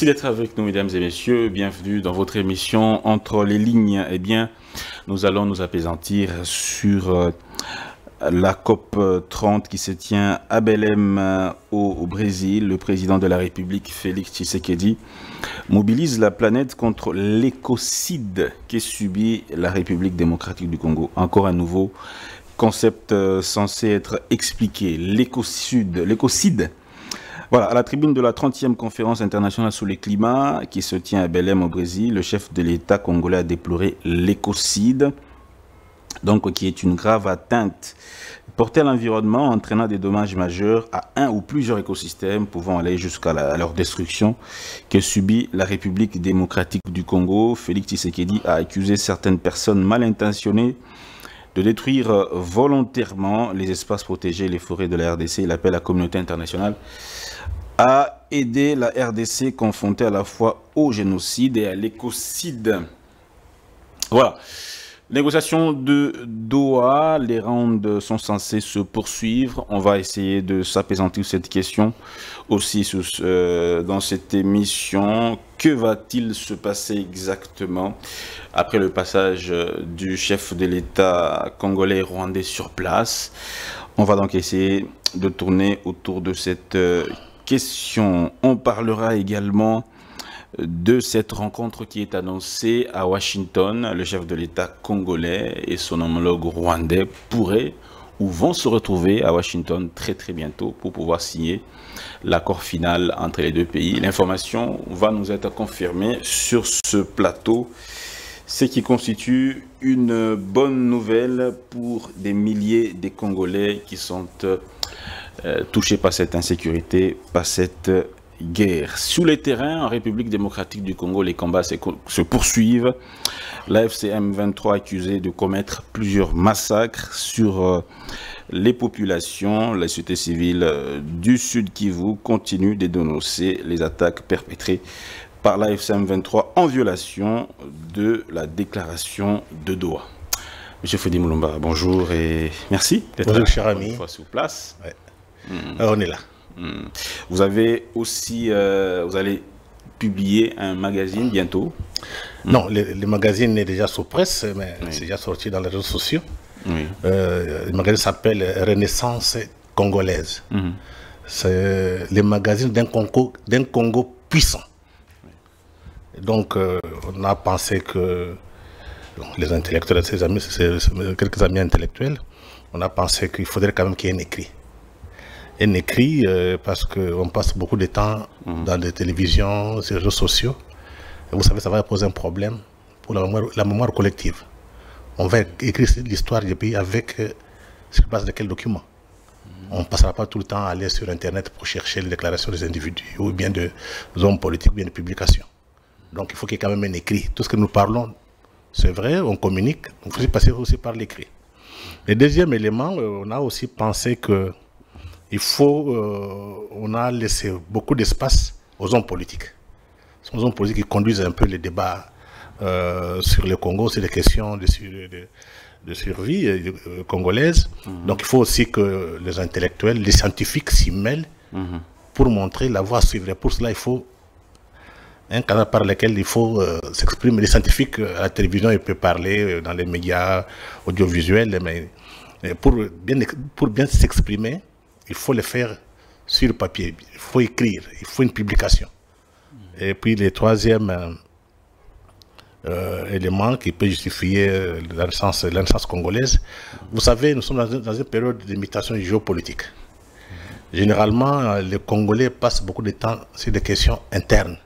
Merci d'être avec nous, mesdames et messieurs. Bienvenue dans votre émission Entre les lignes. Eh bien, nous allons nous apaisantir sur la COP 30 qui se tient à Belém au Brésil. Le président de la République, Félix Tshisekedi, mobilise la planète contre l'écocide qu'est subi la République démocratique du Congo. Encore un nouveau concept censé être expliqué. L'écocide. Voilà, à la tribune de la 30e conférence internationale sur le climat qui se tient à Belém au Brésil, le chef de l'État congolais a déploré l'écocide, donc qui est une grave atteinte portée à l'environnement, entraînant des dommages majeurs à un ou plusieurs écosystèmes, pouvant aller jusqu'à leur destruction, que subit la République démocratique du Congo. Félix Tshisekedi a accusé certaines personnes mal intentionnées de détruire volontairement les espaces protégés et les forêts de la RDC. Il appelle la communauté internationale à aider la RDC confrontée à la fois au génocide et à l'écocide. Voilà. Négociations de Doha, les rounds sont censés se poursuivre. On va essayer de s'apaisantir cette question aussi dans cette émission. Que va-t-il se passer exactement après le passage du chef de l'État congolais et rwandais sur place? On va donc essayer de tourner autour de cette question. On parlera également de cette rencontre qui est annoncée à Washington. Le chef de l'État congolais et son homologue rwandais pourraient ou vont se retrouver à Washington très bientôt pour pouvoir signer l'accord final entre les deux pays. L'information va nous être confirmée sur ce plateau, ce qui constitue une bonne nouvelle pour des milliers de Congolais qui sont touchés par cette insécurité, par cette guerre. Sous les terrains, en République démocratique du Congo, les combats se poursuivent. La FCM 23 accusée de commettre plusieurs massacres sur les populations. La société civile du Sud Kivu continue de dénoncer les attaques perpétrées par la FCM 23 en violation de la déclaration de Doha. Monsieur Freddy Moulomba, bonjour et merci d'être là une fois sur place. Ouais. On est là. Vous avez aussi, vous allez publier un magazine bientôt. Non, le magazine est déjà sous presse, mais c'est déjà sorti dans les réseaux sociaux. Le magazine s'appelle Renaissance congolaise. C'est le magazine d'un Congo puissant. Donc, on a pensé que les intellectuels, quelques amis intellectuels, on a pensé qu'il faudrait quand même qu'il y ait un écrit. Un écrit parce qu'on passe beaucoup de temps dans les télévisions, sur les réseaux sociaux. Et vous savez, ça va poser un problème pour la mémoire collective. On va écrire l'histoire du pays avec ce qui passe de quel document. On ne passera pas tout le temps à aller sur Internet pour chercher les déclarations des individus ou bien des hommes politiques ou bien des publications. Donc il faut qu'il y ait quand même un écrit. Tout ce que nous parlons, c'est vrai, on communique, il faut passer aussi par l'écrit. Le deuxième élément, on a aussi pensé que on a laissé beaucoup d'espace aux hommes politiques. Ce sont les hommes politiques qui conduisent un peu les débats sur le Congo, sur les questions de survie congolaise. Donc il faut aussi que les intellectuels, les scientifiques s'y mêlent pour montrer la voie à suivre. Pour cela, il faut un canal par lequel il faut s'exprimer. Les scientifiques à la télévision, ils peuvent parler dans les médias audiovisuels, mais pour bien s'exprimer, il faut le faire sur le papier, il faut écrire, il faut une publication. Et puis le troisième élément qui peut justifier la renaissance congolaise, vous savez, nous sommes dans une période d'imitation géopolitique. Généralement, les Congolais passent beaucoup de temps sur des questions internes.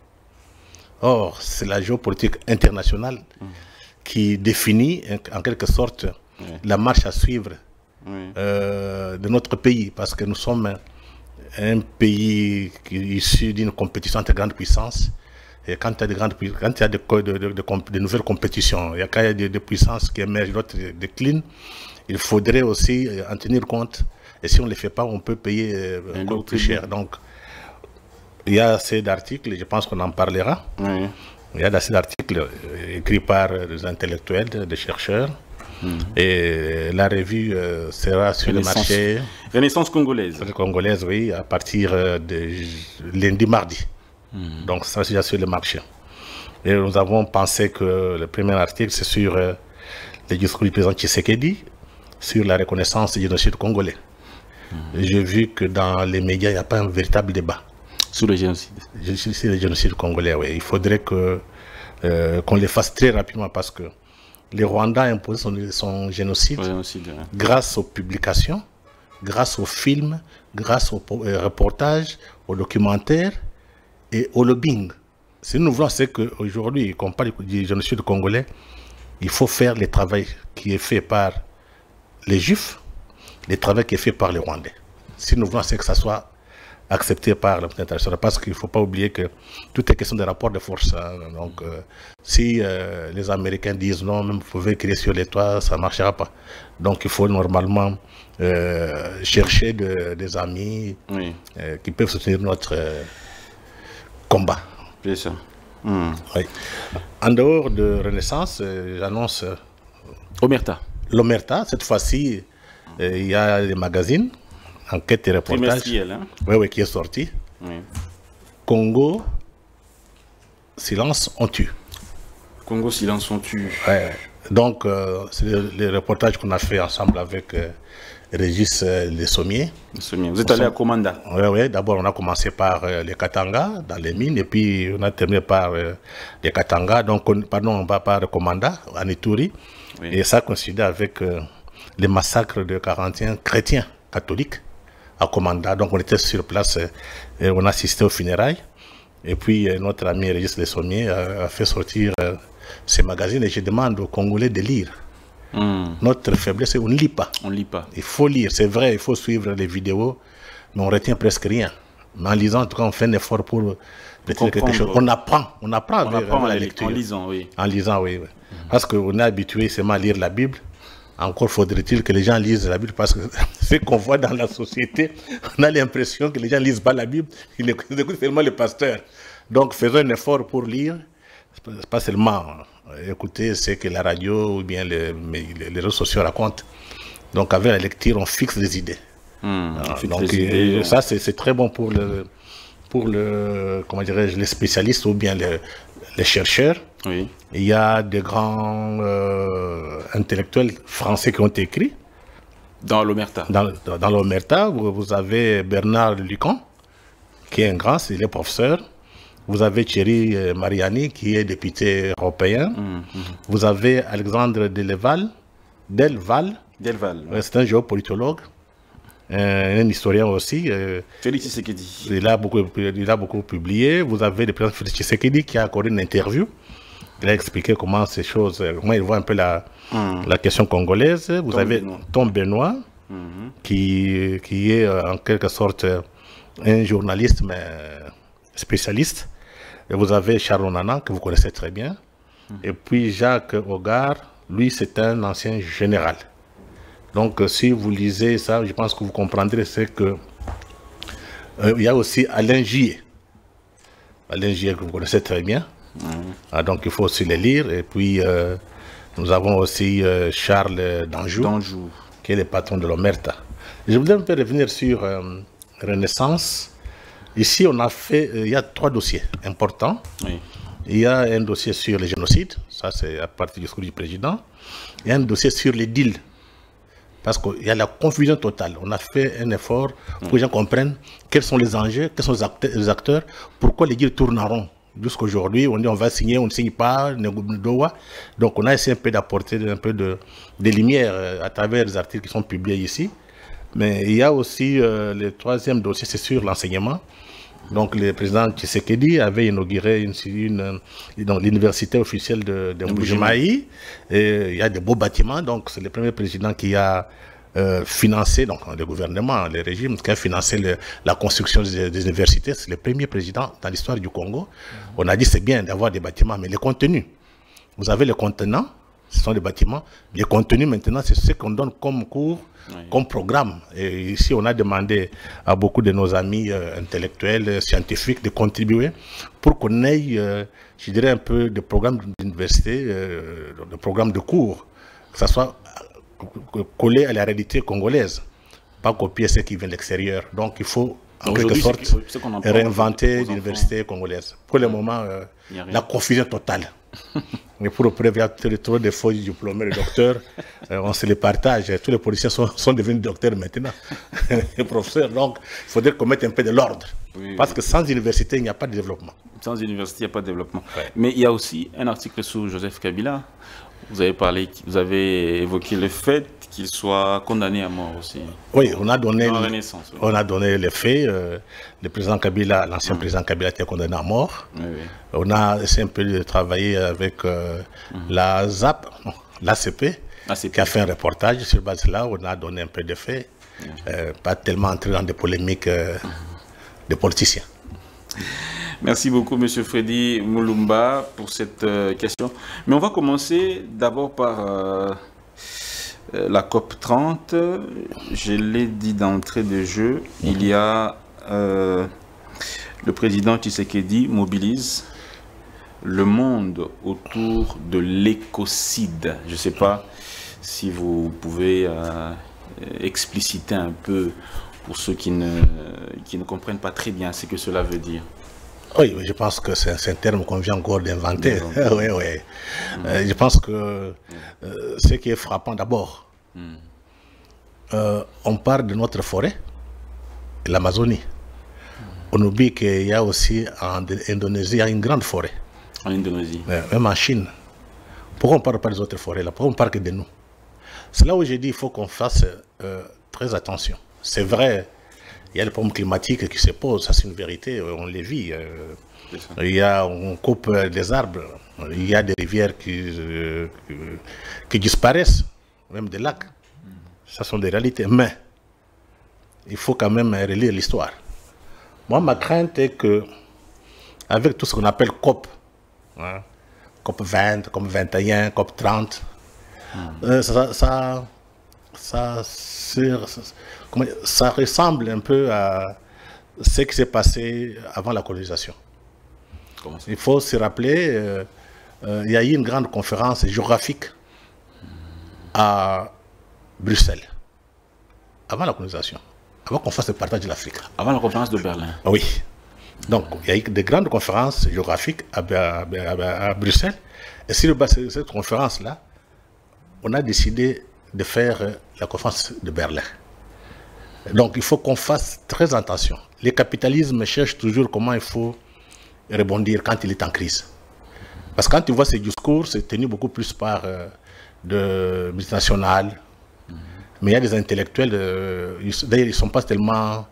Or, c'est la géopolitique internationale qui définit en quelque sorte la marche à suivre de notre pays, parce que nous sommes un pays qui est issu d'une compétition entre grandes puissances. Et quand il y a de nouvelles compétitions, quand il y a des puissances qui émergent, d'autres déclinent, il faudrait aussi en tenir compte. Et si on ne le fait pas, on peut payer encore plus cher. Donc, il y a assez d'articles, je pense qu'on en parlera. Il y a assez d'articles écrits par des intellectuels, des chercheurs. Et la revue sera sur le marché. Renaissance congolaise. Congolaise, oui, à partir de lundi, mardi. Donc ça, c'est déjà sur le marché. Et nous avons pensé que le premier article, c'est sur le discours du président Tshisekedi, sur la reconnaissance du génocide congolais. J'ai vu que dans les médias, il n'y a pas un véritable débat. Sur le génocide. Sur le génocide congolais, oui. Il faudrait qu'on les fasse très rapidement parce que les Rwandais ont imposé son génocide grâce aux publications, grâce aux films, grâce aux reportages, aux documentaires et au lobbying. Si nous voulons, c'est qu'aujourd'hui, quand on parle du génocide congolais, il faut faire le travail qui est fait par les Juifs, le travail qui est fait par les Rwandais. Si nous voulons, c'est que ça soit accepté par la communauté internationale, parce qu'il ne faut pas oublier que tout est question de rapport de force. Hein. Donc, si les Américains disent non, même vous pouvez crier sur les toits, ça ne marchera pas. Donc, il faut normalement chercher des amis qui peuvent soutenir notre combat. C'est ça. Oui. En dehors de Renaissance, j'annonce l'Omerta. Cette fois-ci, il y a les magazines, enquête et reportage. Hein? Oui, qui est sorti. Congo, silence, on tue. Congo, silence, on tue. Ouais. Donc, c'est le reportage qu'on a fait ensemble avec Régis Les Sommiers. Vous êtes allé à Komanda? Oui. D'abord, on a commencé par les Katanga, dans les mines, et puis on a terminé par les Katanga, donc, on va par Komanda, en Ituri. Et ça coïncidait avec les massacres de 41 chrétiens catholiques à Komanda. Donc, on était sur place et on assistait aux funérailles. Et puis, notre ami Régis Les Sommiers a fait sortir ces magazines et je demande aux Congolais de lire. Notre faiblesse, c'est qu'on ne lit pas. On lit pas. Il faut lire, c'est vrai, il faut suivre les vidéos, mais on retient presque rien. Mais en lisant, en tout cas, on fait un effort pour retenir quelque chose. On apprend à la lecture. En lisant, oui. En lisant, oui. Parce qu'on est habitué seulement à lire la Bible. Encore faudrait-il que les gens lisent la Bible, parce que ce qu'on voit dans la société, on a l'impression que les gens ne lisent pas la Bible, ils écoutent seulement le pasteur. Donc faisons un effort pour lire, pas seulement écouter ce que la radio ou bien les réseaux sociaux racontent. Donc avec la lecture, on fixe des idées. Ça, c'est très bon pour comment dirais-je, les spécialistes ou bien les chercheurs. Oui. Il y a des grands intellectuels français qui ont écrit. Dans l'Omerta. Dans l'Omerta, vous avez Bernard Lucan, qui est un grand, il est professeur. Vous avez Thierry Mariani, qui est député européen. Vous avez Alexandre Delval. C'est un géopolitologue, un historien aussi. Félix Tshisekedi. Il a beaucoup publié. Vous avez le président Félix Tshisekedi qui a accordé une interview. Il a expliqué comment ces choses, comment il voit un peu la question congolaise. Vous avez Tom Benoît, qui est en quelque sorte un journaliste, mais spécialiste. Et vous avez Charles Onana, que vous connaissez très bien. Et puis Jacques Hogar, lui, c'est un ancien général. Donc, si vous lisez ça, je pense que vous comprendrez, c'est que il y a aussi Alain Gier. Alain Gier, que vous connaissez très bien. Donc, il faut aussi les lire. Et puis, nous avons aussi Charles Danjou, qui est le patron de l'Omerta. Je voudrais un peu revenir sur Renaissance. Ici, on a fait, il y a 3 dossiers importants. Oui. Il y a un dossier sur le génocide, ça c'est à partir du discours du président. Il y a un dossier sur les deals, parce qu'il y a la confusion totale. On a fait un effort pour que les gens comprennent quels sont les enjeux, quels sont les acteurs, pourquoi les deals tournent en rond. Jusqu'aujourd'hui, on dit on va signer, on ne signe pas, donc on a essayé un peu d'apporter un peu de lumière à travers les articles qui sont publiés ici. Mais il y a aussi le 3e dossier, c'est sur l'enseignement. Donc le président Tshisekedi avait inauguré l'université officielle de Mbujimayi. Et il y a de beaux bâtiments, donc c'est le premier président qui a financé, donc le gouvernement, le régime, qui a financé la construction des universités. C'est le premier président dans l'histoire du Congo. On a dit c'est bien d'avoir des bâtiments, mais les contenus. Vous avez le contenant, ce sont des bâtiments. Les contenus maintenant, c'est ce qu'on donne comme cours, comme programme. Et ici, on a demandé à beaucoup de nos amis intellectuels, scientifiques, de contribuer pour qu'on ait, je dirais, un peu de programmes d'université, de programmes de cours, que ça soit collé à la réalité congolaise, pas copier ce qui vient de l'extérieur. Donc, il faut en quelque sorte, réinventer l'université congolaise. Pour le moment, la confusion totale. Mais pour prévenir trop de faux diplômés, de docteurs, on se les partage. Tous les policiers sont devenus docteurs maintenant, et professeurs. Donc, il faudrait qu'on mette un peu de l'ordre. Oui, parce que sans université, il n'y a pas de développement. Sans université, il n'y a pas de développement. Ouais. Mais il y a aussi un article sur Joseph Kabila. Vous avez évoqué le fait qu'il soit condamné à mort aussi. Oui, on a donné les faits. Le président Kabila, l'ancien président Kabila, était condamné à mort. Oui, oui. On a essayé un peu de travailler avec la ZAP, l'ACP, qui a fait un reportage sur base là. On a donné un peu de faits, pas tellement entrer dans des polémiques de politiciens. Merci beaucoup, M. Freddy Mulumba, pour cette question. Mais on va commencer d'abord par la COP 30. Je l'ai dit d'entrée de jeu, il y a le président Tshisekedi mobilise le monde autour de l'écocide. Je ne sais pas si vous pouvez expliciter un peu pour ceux qui ne comprennent pas très bien ce que cela veut dire. Oui, je pense que c'est un terme qu'on vient encore d'inventer. Oui, oui. Je pense que ce qui est frappant d'abord, on parle de notre forêt, l'Amazonie. On oublie qu'il y a aussi en Indonésie, il y a une grande forêt. En Indonésie. Même en Chine. Pourquoi on ne parle pas des autres forêts là? Pourquoi on ne parle que de nous? C'est là où j'ai dit qu'il faut qu'on fasse très attention. C'est vrai. Il y a le problème climatique qui se pose, ça c'est une vérité, on les vit. On coupe des arbres, il y a des rivières qui disparaissent, même des lacs. Ça sont des réalités, mais il faut quand même relire l'histoire. Moi, ma crainte est que, avec tout ce qu'on appelle COP, COP 20, COP 21, COP 30, ça ressemble un peu à ce qui s'est passé avant la colonisation. Il faut se rappeler, il y a eu une grande conférence géographique à Bruxelles, avant la colonisation, avant qu'on fasse le partage de l'Afrique. Avant la conférence de Berlin. Oui. Donc, il y a eu de grandes conférences géographiques à Bruxelles. Et sur cette conférence-là, on a décidé de faire la conférence de Berlin. Donc il faut qu'on fasse très attention. Le capitalisme cherche toujours comment il faut rebondir quand il est en crise. Parce que quand tu vois ces discours, c'est tenu beaucoup plus par de multinationales. Mais il y a des intellectuels, d'ailleurs ils ne sont pas tellement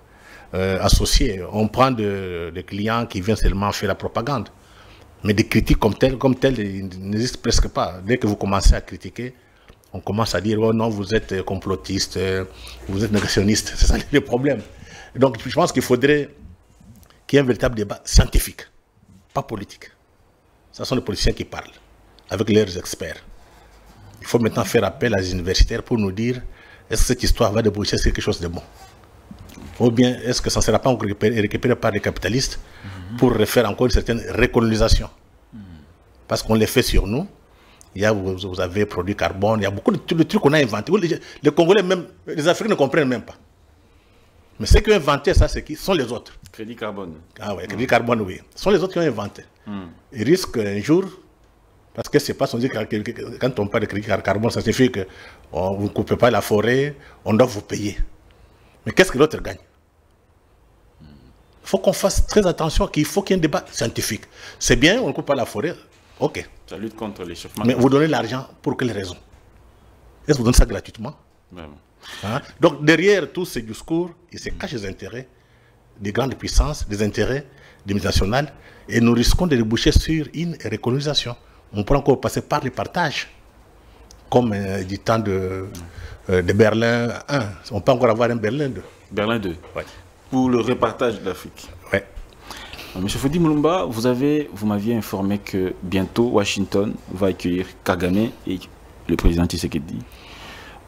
associés. On prend des clients qui viennent seulement faire la propagande. Mais des critiques comme telles, ils n'existent presque pas. Dès que vous commencez à critiquer, on commence à dire, oh non, vous êtes complotiste, vous êtes négationniste. C'est ça le problème. Donc, je pense qu'il faudrait qu'il y ait un véritable débat scientifique, pas politique. Ce sont les politiciens qui parlent, avec leurs experts. Il faut maintenant faire appel à des universitaires pour nous dire, est-ce que cette histoire va déboucher sur quelque chose de bon? Ou bien, est-ce que ça ne sera pas récupéré par les capitalistes pour refaire encore une certaine récolonisation? Parce qu'on les fait sur nous. Vous avez produit carbone, il y a beaucoup de trucs qu'on a inventés. Les Congolais, même, les Africains ne comprennent même pas. Mais ceux qui ont inventé ça, c'est qui? Ce sont les autres. Crédit carbone. Ah oui, crédit carbone, oui. Ce sont les autres qui ont inventé. Ils risquent un jour, parce que c'est pas son dit quand on parle de crédit carbone, ça signifie que vous ne coupez pas la forêt, on doit vous payer. Mais qu'est-ce que l'autre gagne? Il faut qu'on fasse très attention, qu'il faut qu'il y ait un débat scientifique. C'est bien, on ne coupe pas la forêt. Ok. Ça lutte contre l'échauffement. Mais vous donnez l'argent pour quelle raison? Est-ce que vous donnez ça gratuitement? Donc derrière tous ces discours, il se cache les intérêts des grandes puissances, des intérêts des multinationales, et nous risquons de déboucher sur une récolonisation. On pourrait encore passer par les partages, comme du temps de Berlin 1. On peut encore avoir un Berlin 2. Berlin 2. Ouais. Pour le repartage de l'Afrique. Oui. Monsieur Freddy Mulumba, vous m'aviez informé que bientôt Washington va accueillir Kagame et le président Tshisekedi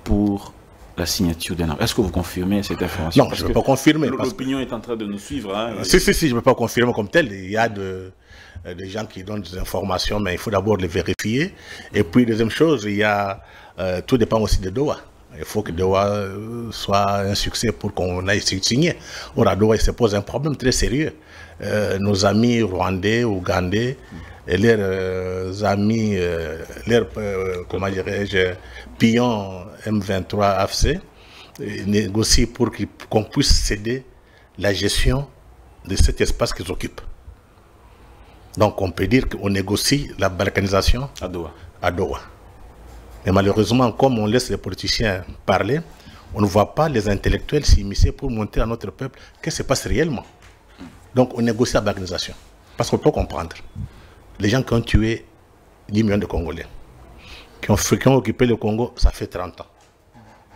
pour la signature d'un accord. Est-ce que vous confirmez cette information? Non, je ne peux pas confirmer. L'opinion est en train de nous suivre. Hein, si, je ne peux pas confirmer comme tel. Il y a des gens qui donnent des informations, mais il faut d'abord les vérifier. Et puis, deuxième chose, tout dépend aussi de Doha. Il faut que Doha soit un succès pour qu'on aille signer. Or, à Doha, il se pose un problème très sérieux. Nos amis rwandais, ougandais, et leurs amis, comment dirais-je, pions M23 AFC, négocient pour qu'on puisse céder la gestion de cet espace qu'ils occupent. Donc, on peut dire qu'on négocie la balkanisation à Doha. Mais malheureusement, comme on laisse les politiciens parler, on ne voit pas les intellectuels s'immiscer pour montrer à notre peuple qu'est-ce qui se passe réellement. Donc on négocie la balkanisation. Parce qu'on peut comprendre. Les gens qui ont tué 10 millions de Congolais, qui ont occupé le Congo, ça fait 30 ans.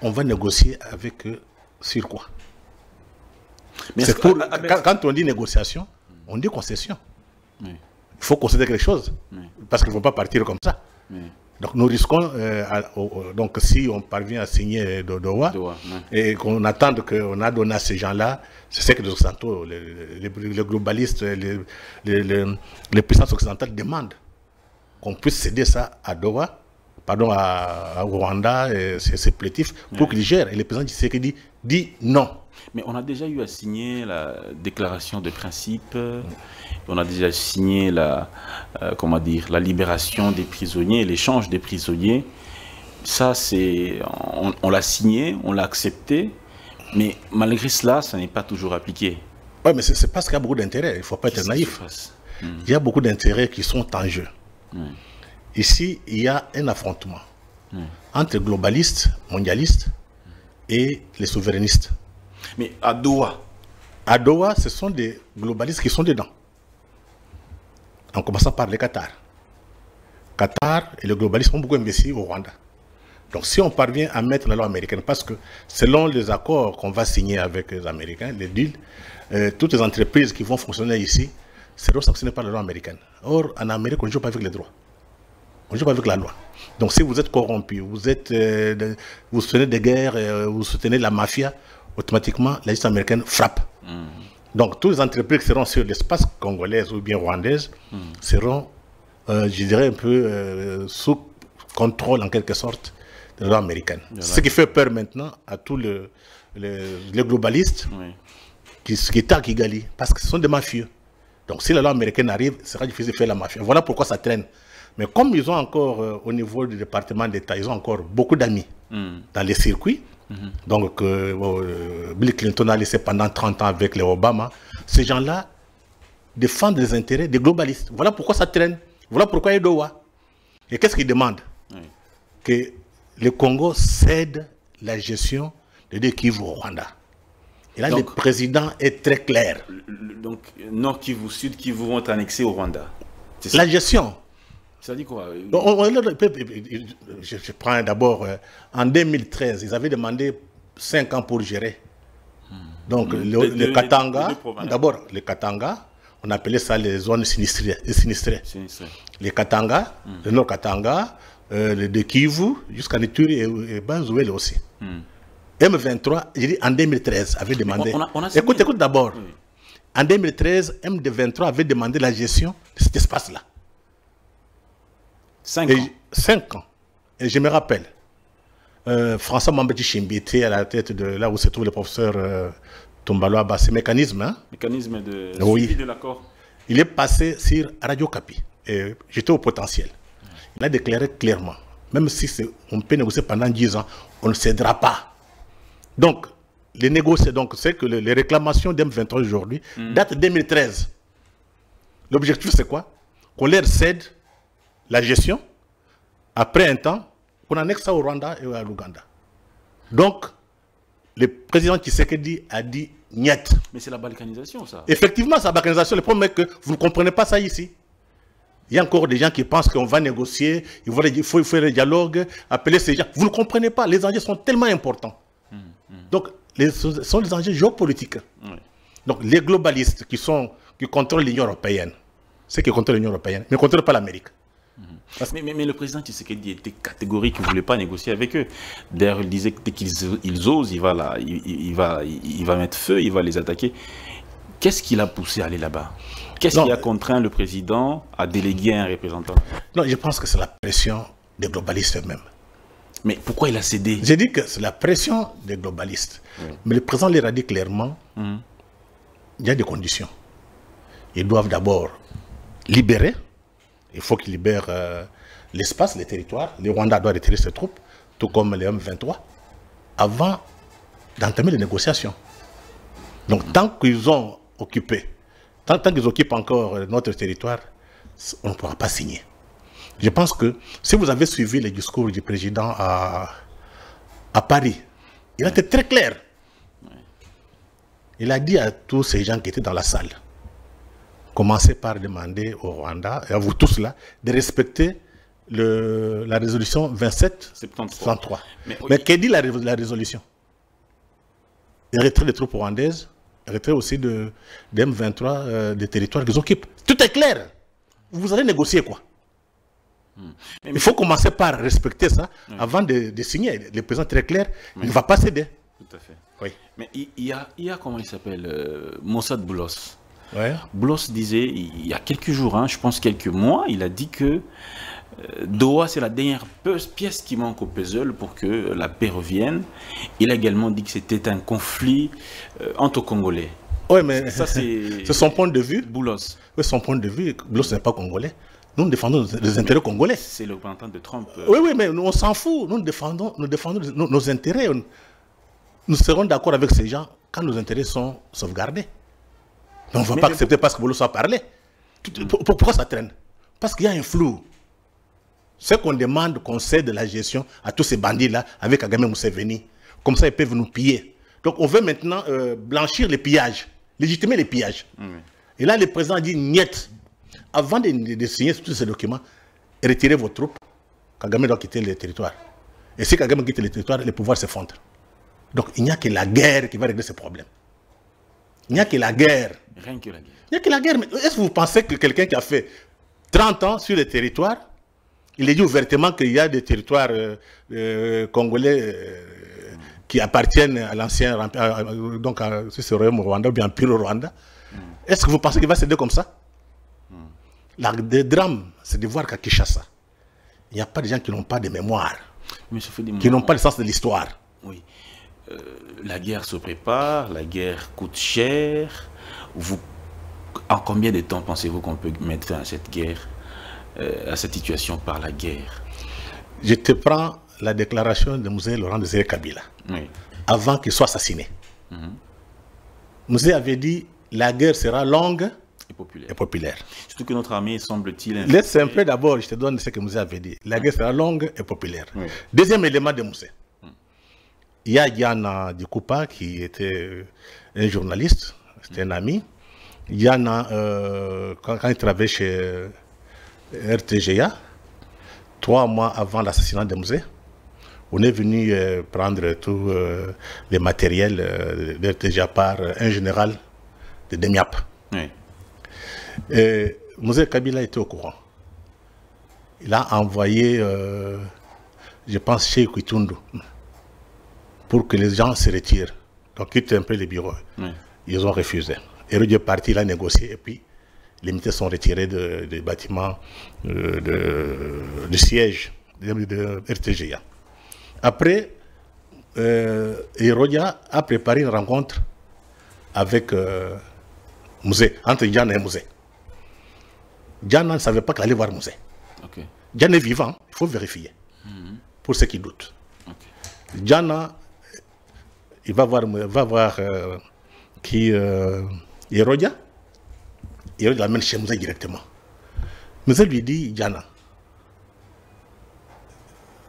On va négocier avec eux sur quoi? Mais quand on dit négociation, on dit concession. Oui. Il faut concéder quelque chose. Oui. Parce qu'il ne faut pas partir comme ça. Oui. Donc nous risquons, donc si on parvient à signer Doha, et qu'on attend qu'on a donné à ces gens-là, c'est ce que les Occidentaux, les globalistes, les puissances occidentales demandent. Qu'on puisse céder ça à Doha, pardon, à Rwanda, c'est plétif, pour qu'ils gèrent. Et le président Tshisekedi dit non. Mais on a déjà eu à signer la déclaration de principe, on a déjà signé comment dire, la libération des prisonniers, l'échange des prisonniers. Ça, on l'a signé, on l'a accepté, mais malgré cela, ça n'est pas toujours appliqué. Oui, mais c'est parce qu'il y a beaucoup d'intérêts, il ne faut pas être naïf. Il y a beaucoup d'intérêts qui sont en jeu. Ici, il y a un affrontement entre globalistes, mondialistes et les souverainistes. Mais à Doha? À Doha, ce sont des globalistes qui sont dedans. En commençant par le Qatar. Qatar et les globalistes ont beaucoup investi au Rwanda. Donc si on parvient à mettre la loi américaine, parce que selon les accords qu'on va signer avec les Américains, les deals, toutes les entreprises qui vont fonctionner ici seront sanctionnées par la loi américaine. Or, en Amérique, on ne joue pas avec les droits. On ne joue pas avec la loi. Donc si vous êtes corrompu, vous soutenez des guerres, vous soutenez la mafia, automatiquement, la justice américaine frappe. Donc, toutes les entreprises qui seront sur l'espace congolais ou bien rwandaise seront, je dirais, un peu sous contrôle, en quelque sorte, de la loi américaine. Ce qui fait peur maintenant à tous les globalistes qui étaient à Kigali, parce que ce sont des mafieux. Donc, si la loi américaine arrive, ce sera difficile de faire la mafia. Voilà pourquoi ça traîne. Mais comme ils ont encore, au niveau du département d'État, ils ont encore beaucoup d'amis dans les circuits. Donc, Bill Clinton a laissé pendant 30 ans avec les Obama. Ces gens-là défendent les intérêts des globalistes. Voilà pourquoi ça traîne. Voilà pourquoi il y a Doha. Et qu'est-ce qu'ils demandent? Que le Congo cède la gestion de Kivu au Rwanda. Et là, donc, le président est très clair. Donc, Nord Kivu, Sud Kivu vont être annexés au Rwanda. La gestion. Ça dit quoi? Je prends d'abord, en 2013, ils avaient demandé 5 ans pour gérer. Donc, le Katanga, d'abord, le Katanga, on appelait ça les zones sinistrées. Les Katanga, le Nord Katanga, le de Kivu, jusqu'à Ituri et Banzouel aussi. M23, j'ai dit en 2013, avait demandé. Écoute d'abord. Oui. En 2013, M23 avait demandé la gestion de cet espace-là. 5 ans. 5 ans. Et je me rappelle, François Mambeti Chimbi était à la tête de là où se trouve le professeur Tombalo Abba, ce mécanisme. Hein? Mécanisme de suivi de l'accord. Il est passé sur Radio Kapi. J'étais au potentiel. Il a déclaré clairement, même si on peut négocier pendant 10 ans, on ne cédera pas. Donc, les négociations, donc c'est que les réclamations d'M23 aujourd'hui datent de 2013. L'objectif, c'est quoi? Qu'on leur cède la gestion, après un temps, qu'on annexe ça au Rwanda et à l'Ouganda. Donc, le président Tshisekedi a dit niet. Mais c'est la balkanisation, ça. Effectivement, c'est la balkanisation. Le problème est que vous ne comprenez pas ça ici. Il y a encore des gens qui pensent qu'on va négocier, il faut faire le dialogue, appeler ces gens. Vous ne comprenez pas, les enjeux sont tellement importants. Donc, ce sont les enjeux géopolitiques. Donc, les globalistes qui contrôlent l'Union européenne, ceux qui contrôlent l'Union européenne, mais ne contrôlent pas l'Amérique. Mais le président Tshisekedi était catégorique, il ne voulait pas négocier avec eux. D'ailleurs, il disait que dès qu'ils osent, il va mettre feu, il va les attaquer. Qu'est-ce qui l'a poussé à aller là-bas? Qu'est-ce qui a contraint le président à déléguer un représentant? Non, je pense que c'est la pression des globalistes eux-mêmes. Mais pourquoi il a cédé? J'ai dit que c'est la pression des globalistes. Mais le président leur a dit clairement, il y a des conditions. Ils doivent d'abord libérer. Il faut qu'ils libèrent l'espace, les territoires. Le Rwanda doit retirer ses troupes, tout comme les M23, avant d'entamer les négociations. Donc tant qu'ils ont occupé, tant qu'ils occupent encore notre territoire, on ne pourra pas signer. Je pense que si vous avez suivi les discours du président à Paris, il a été très clair. Il a dit à tous ces gens qui étaient dans la salle, commencez par demander au Rwanda, et à vous tous là, de respecter la résolution 2773. Mais que dit la résolution? Il retrait des troupes rwandaises, il retrait aussi des M23 des territoires qu'ils occupent. Tout est clair. Vous allez négocier quoi? Il faut commencer par respecter ça avant de signer. Le président très clair, il ne va pas céder. Tout à fait. Oui. Mais il y a comment il s'appelle, Mossad Boulos. Ouais. Boulos disait, il y a quelques jours, hein, je pense quelques mois, il a dit que Doha, c'est la dernière pièce qui manque au puzzle pour que la paix revienne. Il a également dit que c'était un conflit entre Congolais. Oui, mais ça, c'est son point de vue. Boulos. Oui, son point de vue, Boulos n'est pas congolais. Nous défendons les intérêts congolais. C'est le représentant de Trump. Oui, mais nous, on s'en fout. Nous défendons nos intérêts. Nous serons d'accord avec ces gens quand nos intérêts sont sauvegardés. Mais on ne va pas accepter parce que Boulos a parlé. Pourquoi ça traîne? Parce qu'il y a un flou. C'est qu'on demande qu'on cède la gestion à tous ces bandits-là avec Kagame Museveni. Comme ça, ils peuvent nous piller. Donc, on veut maintenant blanchir les pillages, légitimer les pillages. Et là, le président dit niet. Avant de signer tous ces documents, retirez vos troupes. Kagame doit quitter le territoire. Et si Kagame quitte le territoire, le pouvoir s'effondre. Donc, il n'y a que la guerre qui va régler ces problèmes. Il n'y a que la guerre. Rien que la guerre. Il n'y a que la guerre. Mais est-ce que vous pensez que quelqu'un qui a fait 30 ans sur le territoire, il est dit ouvertement qu'il y a des territoires congolais qui appartiennent à l'ancien, donc si c'est le Royaume Rwanda ou bien Empire Rwanda. Est-ce que vous pensez qu'il va céder comme ça? Le drame, c'est de voir qu'à Kinshasa, il n'y a pas de gens qui n'ont pas de mémoire, qui n'ont pas le sens de l'histoire. Oui. La guerre se prépare, la guerre coûte cher. En combien de temps pensez-vous qu'on peut mettre fin à cette guerre, à cette situation par la guerre? Je te prends la déclaration de Mzee Laurent Désiré Kabila, avant qu'il soit assassiné. Mzee avait dit la guerre sera longue et populaire. Surtout que notre armée semble-t-il... Laisse un peu d'abord, je te donne ce que Mzee avait dit. La guerre sera longue et populaire. Deuxième élément de Mzee. Il y a Yana Dikoupa qui était un journaliste, c'était un ami. Yana, quand il travaillait chez RTGA, 3 mois avant l'assassinat de Mzee, on est venu prendre tout les matériels de RTGA par un général de Demiap. Mzee Kabila était au courant. Il a envoyé, je pense, chez Kwitundu, pour que les gens se retirent. Donc, quitte un peu les bureaux. Ils ont refusé. Et Rudi est parti, il a négocié, et puis les militaires sont retirés des bâtiments de siège de RTGA. Après, Hirodia a préparé une rencontre avec Mzee, entre Diana et Mzee. Diana ne savait pas qu'elle allait voir Mzee. Diana est vivant, il faut vérifier, pour ceux qui doutent. Diana, il va voir qui Hirodia. Hirodia l'amène chez Mzee directement. Mzee lui dit, Diana,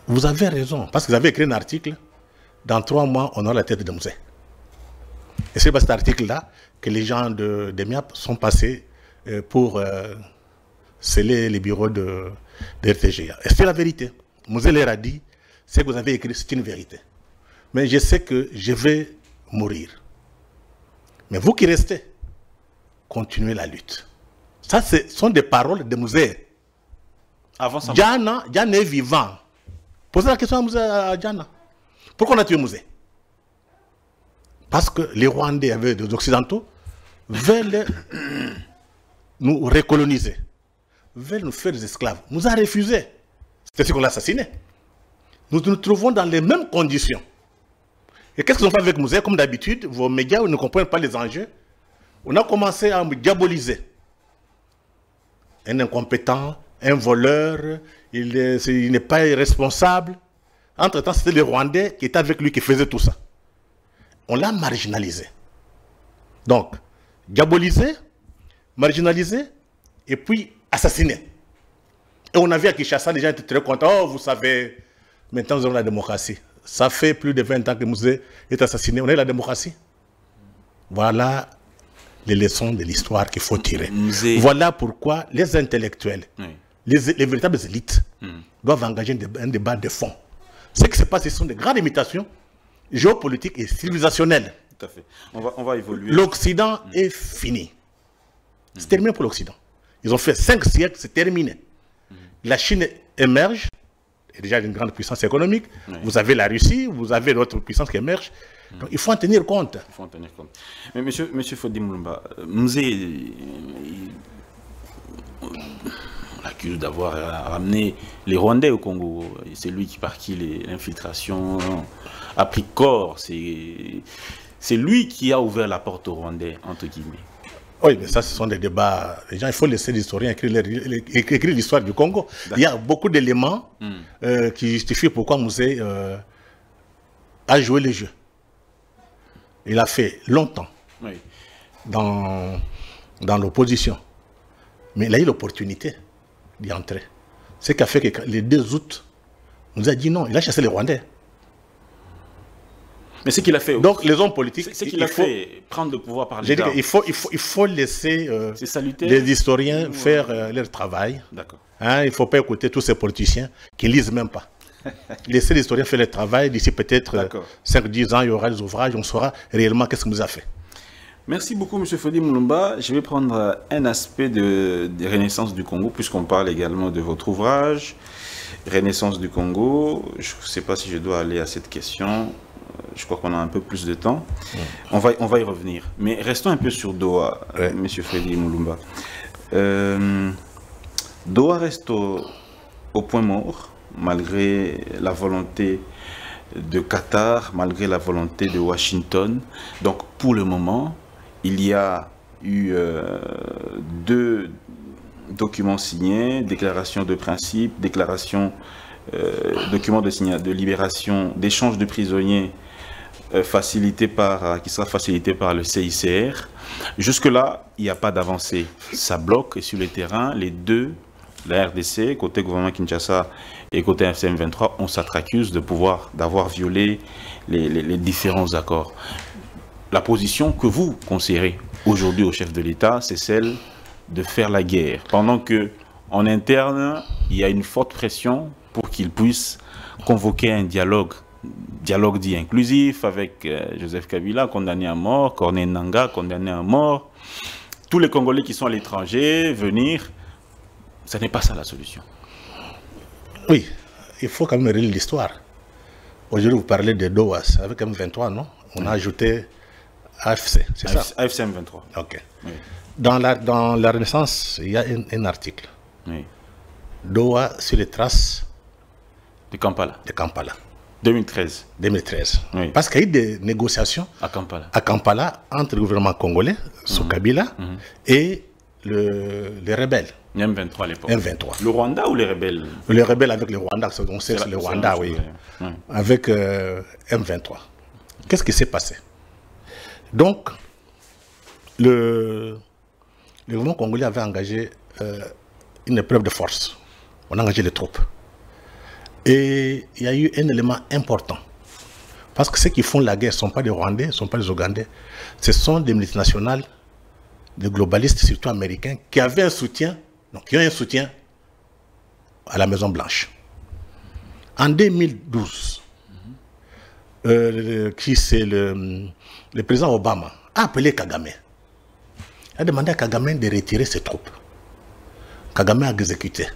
vous avez raison, parce que vous avez écrit un article, dans 3 mois, on aura la tête de Mzee. Et c'est par cet article-là que les gens de MIAP sont passés pour sceller les bureaux de RTGA. Et c'est la vérité. Mzee leur a dit, ce que vous avez écrit, c'est une vérité. Mais je sais que je vais mourir. Mais vous qui restez, continuez la lutte. Ça, ce sont des paroles de Mzee. Diana est vivant. Posez la question à Diana. Pourquoi on a tué Mzee? Parce que les Rwandais, avec des Occidentaux, veulent nous recoloniser, veulent nous faire des esclaves. Nous a refusé. C'est ce qu'on l'a assassiné. nous nous trouvons dans les mêmes conditions. Et qu'est-ce qu'ils ont fait avec Mouzé? Comme d'habitude, vos médias ne comprennent pas les enjeux. On a commencé à me diaboliser. Un incompétent, un voleur, il n'est pas irresponsable. Entre-temps, c'était les Rwandais qui étaient avec lui qui faisaient tout ça. On l'a marginalisé. Donc, diabolisé, marginalisé, et puis assassiné. Et on a vu à Kinshasa, les gens étaient très contents. Oh, vous savez, maintenant nous avons la démocratie. Ça fait plus de 20 ans que Mouzé est assassiné. On a eu la démocratie. Voilà les leçons de l'histoire qu'il faut tirer. Voilà pourquoi les intellectuels, les véritables élites, doivent engager un débat de fond. Ce qui se passe, ce sont des grandes imitations géopolitiques et civilisationnelles. Tout à fait. On va évoluer. L'Occident est fini. C'est terminé pour l'Occident. Ils ont fait 5 siècles, c'est terminé. La Chine émerge, est déjà une grande puissance économique. Vous avez la Russie, vous avez d'autres puissances qui émergent. Donc il faut en tenir compte. Il faut en tenir compte. Mais monsieur Fodi Moulumba, Mouzé, on l'accuse d'avoir ramené les Rwandais au Congo. C'est lui par qui l'infiltration a pris corps. C'est lui qui a ouvert la porte aux Rwandais, entre guillemets. Oui, mais ça, ce sont des débats. Les gens, il faut laisser les historiens écrire l'histoire du Congo. Il y a beaucoup d'éléments qui justifient pourquoi Mouzé a joué les jeux. Il a fait longtemps dans l'opposition. Mais il a eu l'opportunité d'y entrer. Ce qui a fait que les 2 août, Mouzé a dit non. Il a chassé les Rwandais. Mais c'est qu'il a fait. Donc les hommes politiques, c'est qu'il a fait prendre le pouvoir par les gens. Il faut laisser les historiens faire leur travail. D'accord. Hein, il ne faut pas écouter tous ces politiciens qui ne lisent même pas. Laissez les historiens faire leur travail. D'ici peut-être 5-10 ans, il y aura des ouvrages, on saura réellement qu'est-ce que nous a fait. Merci beaucoup, M. Fodi Moulumba. Je vais prendre un aspect de Renaissance du Congo, puisqu'on parle également de votre ouvrage, Renaissance du Congo. Je ne sais pas si je dois aller à cette question. Je crois qu'on a un peu plus de temps. On va y revenir. Mais restons un peu sur Doha, M. Fodi Moulumba. Doha reste au point mort, malgré la volonté de Qatar, malgré la volonté de Washington. Donc, pour le moment, il y a eu 2 documents signés, déclaration de principe, document de libération, d'échange de prisonniers qui sera facilité par le CICR. Jusque-là, il n'y a pas d'avancée. Ça bloque et sur le terrain, les deux, la RDC, côté gouvernement Kinshasa et côté FCM 23, on s'accuse d'avoir violé les différents accords. La position que vous conseillerez aujourd'hui au chef de l'État, c'est celle de faire la guerre. Pendant que en interne, il y a une forte pression pour qu'il puisse convoquer un dialogue dit inclusif avec Joseph Kabila, condamné à mort, Corneille Nangaa, condamné à mort. Tous les Congolais qui sont à l'étranger, venir, ce n'est pas ça la solution. Oui, il faut quand même relire l'histoire. Aujourd'hui, vous parlez de Doha avec M23, non? On a ajouté AFC, c'est ça? AFC M23. Ok. Oui. Dans la Renaissance, il y a un article. Oui. Doha sur les traces de Kampala. 2013. 2013. Oui. Parce qu'il y a eu des négociations à Kampala entre le gouvernement congolais, sous Kabila, et les rebelles. M23 à l'époque. M23. Le Rwanda ou les rebelles? Les rebelles avec le Rwanda, on sait que c'est le Rwanda, oui. Avec M23. Qu'est-ce qui s'est passé? Donc, le gouvernement congolais avait engagé une épreuve de force. On a engagé les troupes. Et il y a eu un élément important. Parce que ceux qui font la guerre ne sont pas des Rwandais, ne sont pas des Ougandais. Ce sont des multinationales, des globalistes, surtout américains, qui avaient un soutien, donc qui ont un soutien à la Maison-Blanche. En 2012, le président Obama a appelé Kagame. Il a demandé à Kagame de retirer ses troupes. Kagame a exécuté.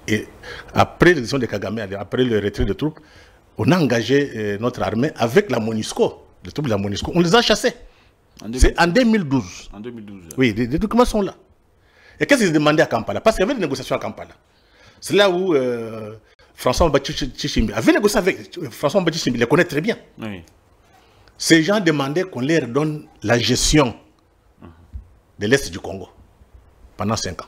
Et après l'élection de Kagame, après le retrait de troupes, on a engagé notre armée avec la MONUSCO, les troupes de la MONUSCO. On les a chassés. C'est en 2012. En 2012. Oui, les documents sont là. Et qu'est-ce qu'ils demandaient à Kampala? Parce qu'il y avait des négociations à Kampala. C'est là où François Mbachishimbi avait négocié avec François Mbachishimbi, il les connaît très bien. Oui. Ces gens demandaient qu'on leur donne la gestion de l'Est du Congo pendant 5 ans.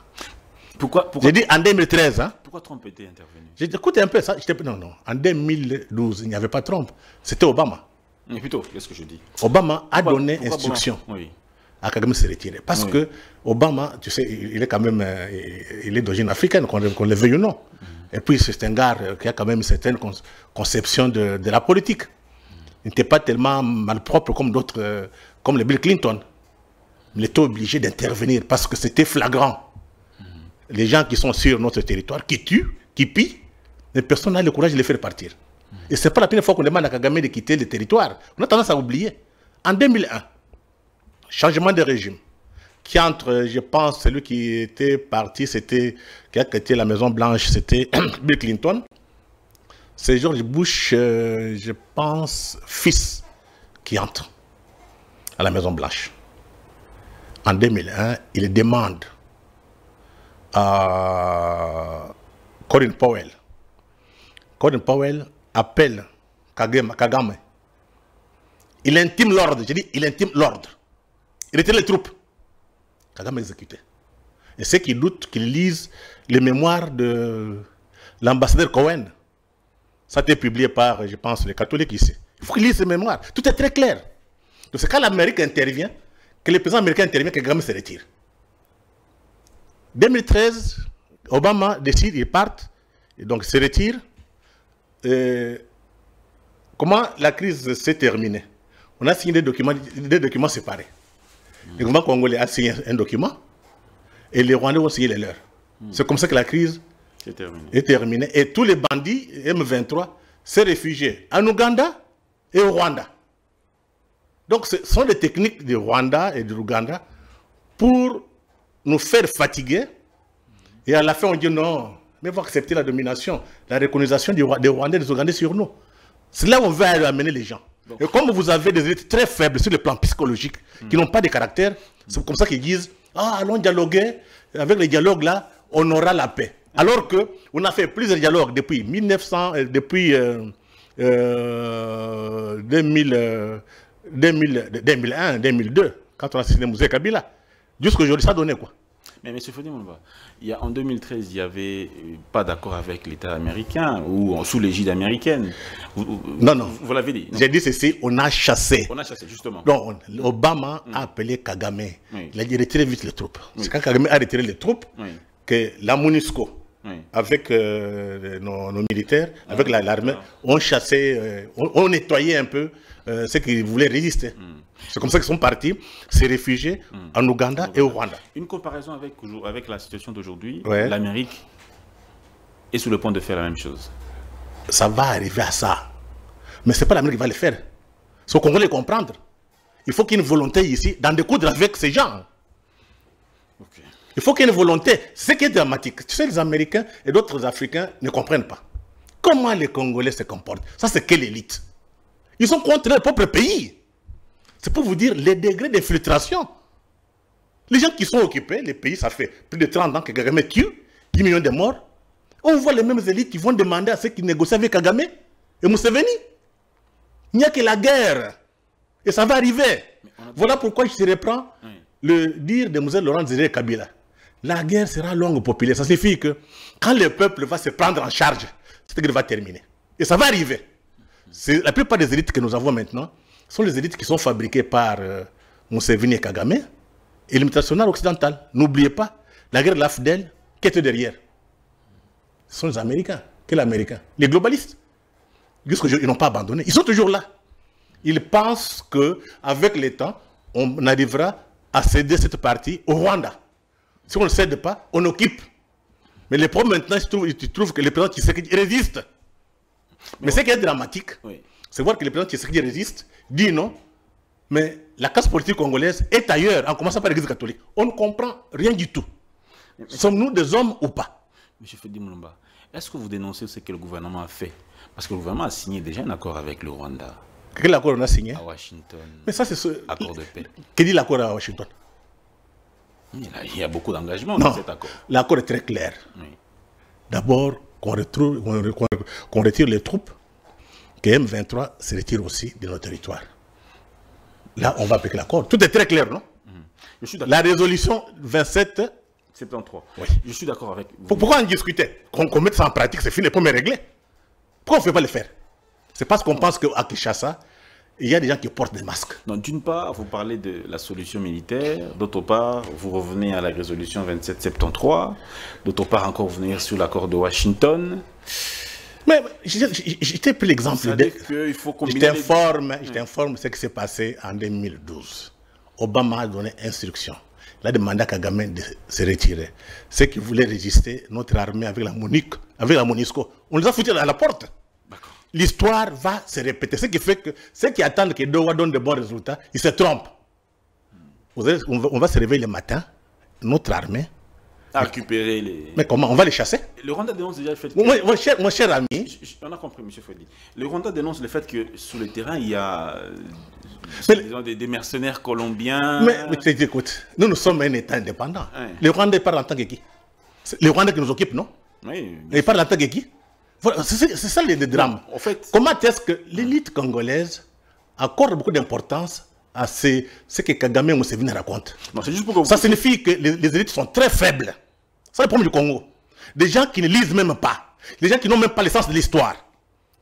Pourquoi J'ai dit en 2013. Hein, pourquoi Trump était intervenu? J'ai dit, écoutez un peu ça. Non. En 2012, il n'y avait pas Trump. C'était Obama. Mais plutôt, qu'est-ce que je dis? Obama a donné instruction à Kagame de se retirer. Parce que Obama, tu sais, il est quand même il est d'origine africaine, qu'on le veuille ou non. Et puis c'est un gars qui a quand même une certaine conception de la politique. Il n'était pas tellement malpropre comme d'autres, comme le Bill Clinton. Il était obligé d'intervenir parce que c'était flagrant. Les gens qui sont sur notre territoire, qui tuent, qui pillent, mais personne n'a le courage de les faire partir. Et ce n'est pas la première fois qu'on demande à Kagame de quitter le territoire. On a tendance à oublier. En 2001, changement de régime, qui entre, je pense, celui qui était parti, qui a quitté la Maison Blanche, c'était Bill Clinton. C'est George Bush, je pense, fils, qui entre à la Maison Blanche. En 2001, il demande à Colin Powell. Colin Powell appelle Kagame. Il intime l'ordre. J'ai dit, il intime l'ordre. Il retire les troupes. Kagame exécuté. Et ceux qui doutent qu'ils lisent les mémoires de l'ambassadeur Cohen. Ça a été publié par, je pense, les catholiques ici. Il faut qu'ils lisent ces mémoires. Tout est très clair. Donc c'est quand l'Amérique intervient, que le président américain intervient, que Kagame se retire. 2013, Obama décide, il part, et donc il se retire. Comment la crise s'est terminée? On a signé des documents séparés. Le gouvernement congolais a signé un document et les Rwandais ont signé les leurs. C'est comme ça que la crise est terminée. Et tous les bandits M23 s'est réfugiés en Ouganda et au Rwanda. Donc ce sont des techniques du Rwanda et de l'Ouganda pour nous faire fatiguer. Et à la fin, on dit non, mais il faut accepter la domination, la reconnaissance des Rwandais et des Ougandais sur nous. C'est là où on veut amener les gens. Donc, et comme vous avez des élites très faibles sur le plan psychologique, qui n'ont pas de caractère, c'est comme ça qu'ils disent, ah, allons dialoguer, avec les dialogues là, on aura la paix. Alors qu'on a fait plusieurs dialogues depuis 2001, 2002, quand on a signé Moussé Kabila. Jusqu'aujourd'hui, ça donnait quoi? Mais M. Fodimouba, en 2013, il n'y avait pas d'accord avec l'État américain ou sous l'égide américaine. Non. Vous l'avez dit. J'ai dit ceci, on a chassé. On a chassé, justement. Donc, Obama a appelé Kagame. Il a dit retirer vite les troupes. C'est quand Kagame a retiré les troupes que la MONUSCO, avec nos militaires, avec l'armée, ont chassé, ont nettoyé un peu ceux qui voulaient résister. C'est comme ça qu'ils sont partis, se réfugier en Ouganda et au Rwanda. Une comparaison avec la situation d'aujourd'hui, l'Amérique est sur le point de faire la même chose. Ça va arriver à ça. Mais ce n'est pas l'Amérique qui va le faire. C'est au Congo de comprendre. Il faut qu'il y ait une volonté ici d'en découdre avec ces gens. Il faut qu'il y ait une volonté. Ce qui est dramatique, tu sais, les Américains et d'autres Africains ne comprennent pas. Comment les Congolais se comportent? Ça, c'est quelle élite? Ils sont contre leur propre pays. C'est pour vous dire les degrés d'infiltration. Les gens qui sont occupés, les pays, ça fait plus de 30 ans que Kagame tue, 10 millions de morts. On voit les mêmes élites qui vont demander à ceux qui négocient avec Kagame et Museveni. Il n'y a que la guerre. Et ça va arriver. Voilà pourquoi je te reprends le dire de Mzee Laurent Désiré Kabila. La guerre sera longue, populaire. Ça signifie que quand le peuple va se prendre en charge, cette guerre va terminer. Et ça va arriver. La plupart des élites que nous avons maintenant sont les élites qui sont fabriquées par Museveni et Kagame et l'international occidental. N'oubliez pas, la guerre de l'AFDEL, qui était derrière? Ce sont les Américains. Quels Américains? Les globalistes. Jusqu'aujourd'hui, ils n'ont pas abandonné. Ils sont toujours là. Ils pensent qu'avec le temps, on arrivera à céder cette partie au Rwanda. Si on ne cède pas, on occupe. Mais le problème maintenant, tu trouves que le président Tshisekedi résiste. Mais ce qui est dramatique, c'est voir que le président Tshisekedi résiste, dit non, mais la classe politique congolaise est ailleurs, en commençant par l'Église catholique. On ne comprend rien du tout. Sommes-nous des hommes ou pas? M. Fodimouba, est-ce que vous dénoncez ce que le gouvernement a fait? Parce que le gouvernement a signé déjà un accord avec le Rwanda. Quel accord on a signé? À Washington. Mais ça, c'est ce accord de paix. Que dit l'accord à Washington? Il y a beaucoup d'engagements dans cet accord. L'accord est très clair. D'abord, qu'on retire les troupes, que M23 se retire aussi de nos territoires. Là, on va appliquer l'accord. Tout est très clair, non? La résolution 2773. Oui. Je suis d'accord avec vous. Pourquoi en discuter? Qu'on mette ça en pratique, c'est fini, pour me régler. Pourquoi on ne fait pas le faire? C'est parce qu'on pense qu'à Kinshasa, il y a des gens qui portent des masques. D'une part, vous parlez de la solution militaire. D'autre part, vous revenez à la résolution 2773. D'autre part, encore venir sur l'accord de Washington. Mais je t'ai pris l'exemple. Je t'informe de ce qui s'est passé en 2012. Obama a donné instruction. Il a demandé à Kagame de se retirer. Ceux qui voulaient résister, notre armée avec la MONUSCO, on les a foutus à la porte. L'histoire va se répéter. Ce qui fait que ceux qui attendent que Doha donne de bons résultats, ils se trompent. On va se réveiller le matin, notre armée. À récupérer les... Mais comment? On va les chasser? Le Rwanda dénonce déjà le fait que... Mon cher ami... On a compris, M. Freddy. Le Rwanda dénonce le fait que sur le terrain, il y a des mercenaires colombiens... Mais écoute, nous sommes un État indépendant. Ouais. Le Rwanda parle en tant que qui? Le Rwanda qui nous occupe, non? Oui. Il parle en tant que qui? Voilà, c'est ça le drame. En fait... Comment est-ce que l'élite congolaise accorde beaucoup d'importance à ce que Kagame Museveni raconte? Non, juste pour que vous... Ça signifie que les élites sont très faibles. C'est le problème du Congo. Des gens qui ne lisent même pas. Des gens qui n'ont même pas l'essence de l'histoire.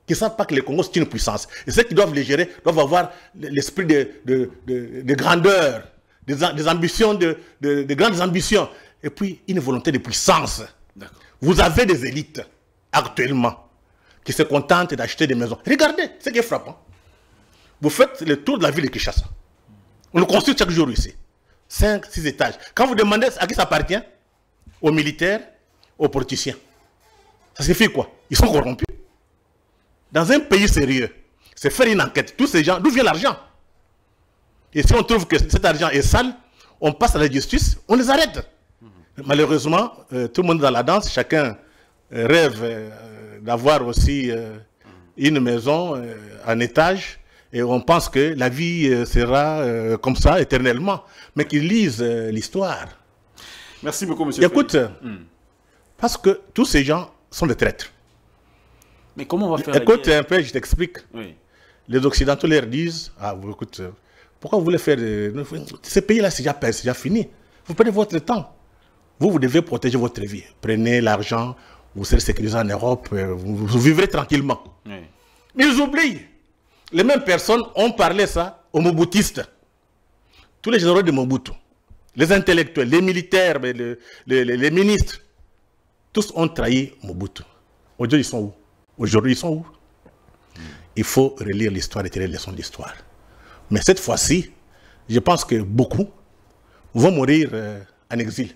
Qui ne savent pas que le Congo c'est une puissance. Et ceux qui doivent les gérer doivent avoir l'esprit de grandeur, des ambitions, de grandes ambitions. Et puis une volonté de puissance. Vous avez des élites actuellement qui se contentent d'acheter des maisons. Regardez, ce qui est frappant. Vous faites le tour de la ville de Kinshasa. On le construit chaque jour ici. 5, 6 étages. Quand vous demandez à qui ça appartient, aux militaires, aux politiciens. Ça signifie quoi? Ils sont corrompus. Dans un pays sérieux, c'est faire une enquête. Tous ces gens, d'où vient l'argent? Et si on trouve que cet argent est sale, on passe à la justice, on les arrête. Malheureusement, tout le monde dans la danse, chacun rêve d'avoir aussi une maison en étage. Et on pense que la vie sera comme ça éternellement. Mais qu'ils lisent l'histoire. Merci beaucoup, monsieur. Écoute, parce que tous ces gens sont des traîtres. Mais comment on va faire? Écoute un peu, je t'explique. Oui. Les Occidentaux leur disent, écoute, pourquoi vous voulez faire... Ces pays-là, c'est déjà fini. Vous prenez votre temps. Vous devez protéger votre vie. Prenez l'argent, vous serez sécurisé en Europe, vous vivrez tranquillement. Oui. Mais ils oublient. Les mêmes personnes ont parlé ça aux Mobutistes. Tous les généraux de Mobutu, les intellectuels, les militaires, les ministres, tous ont trahi Mobutu. Aujourd'hui, ils sont où? Aujourd'hui, ils sont où? Il faut relire l'histoire et tirer les leçons de l'histoire. Mais cette fois-ci, je pense que beaucoup vont mourir en exil.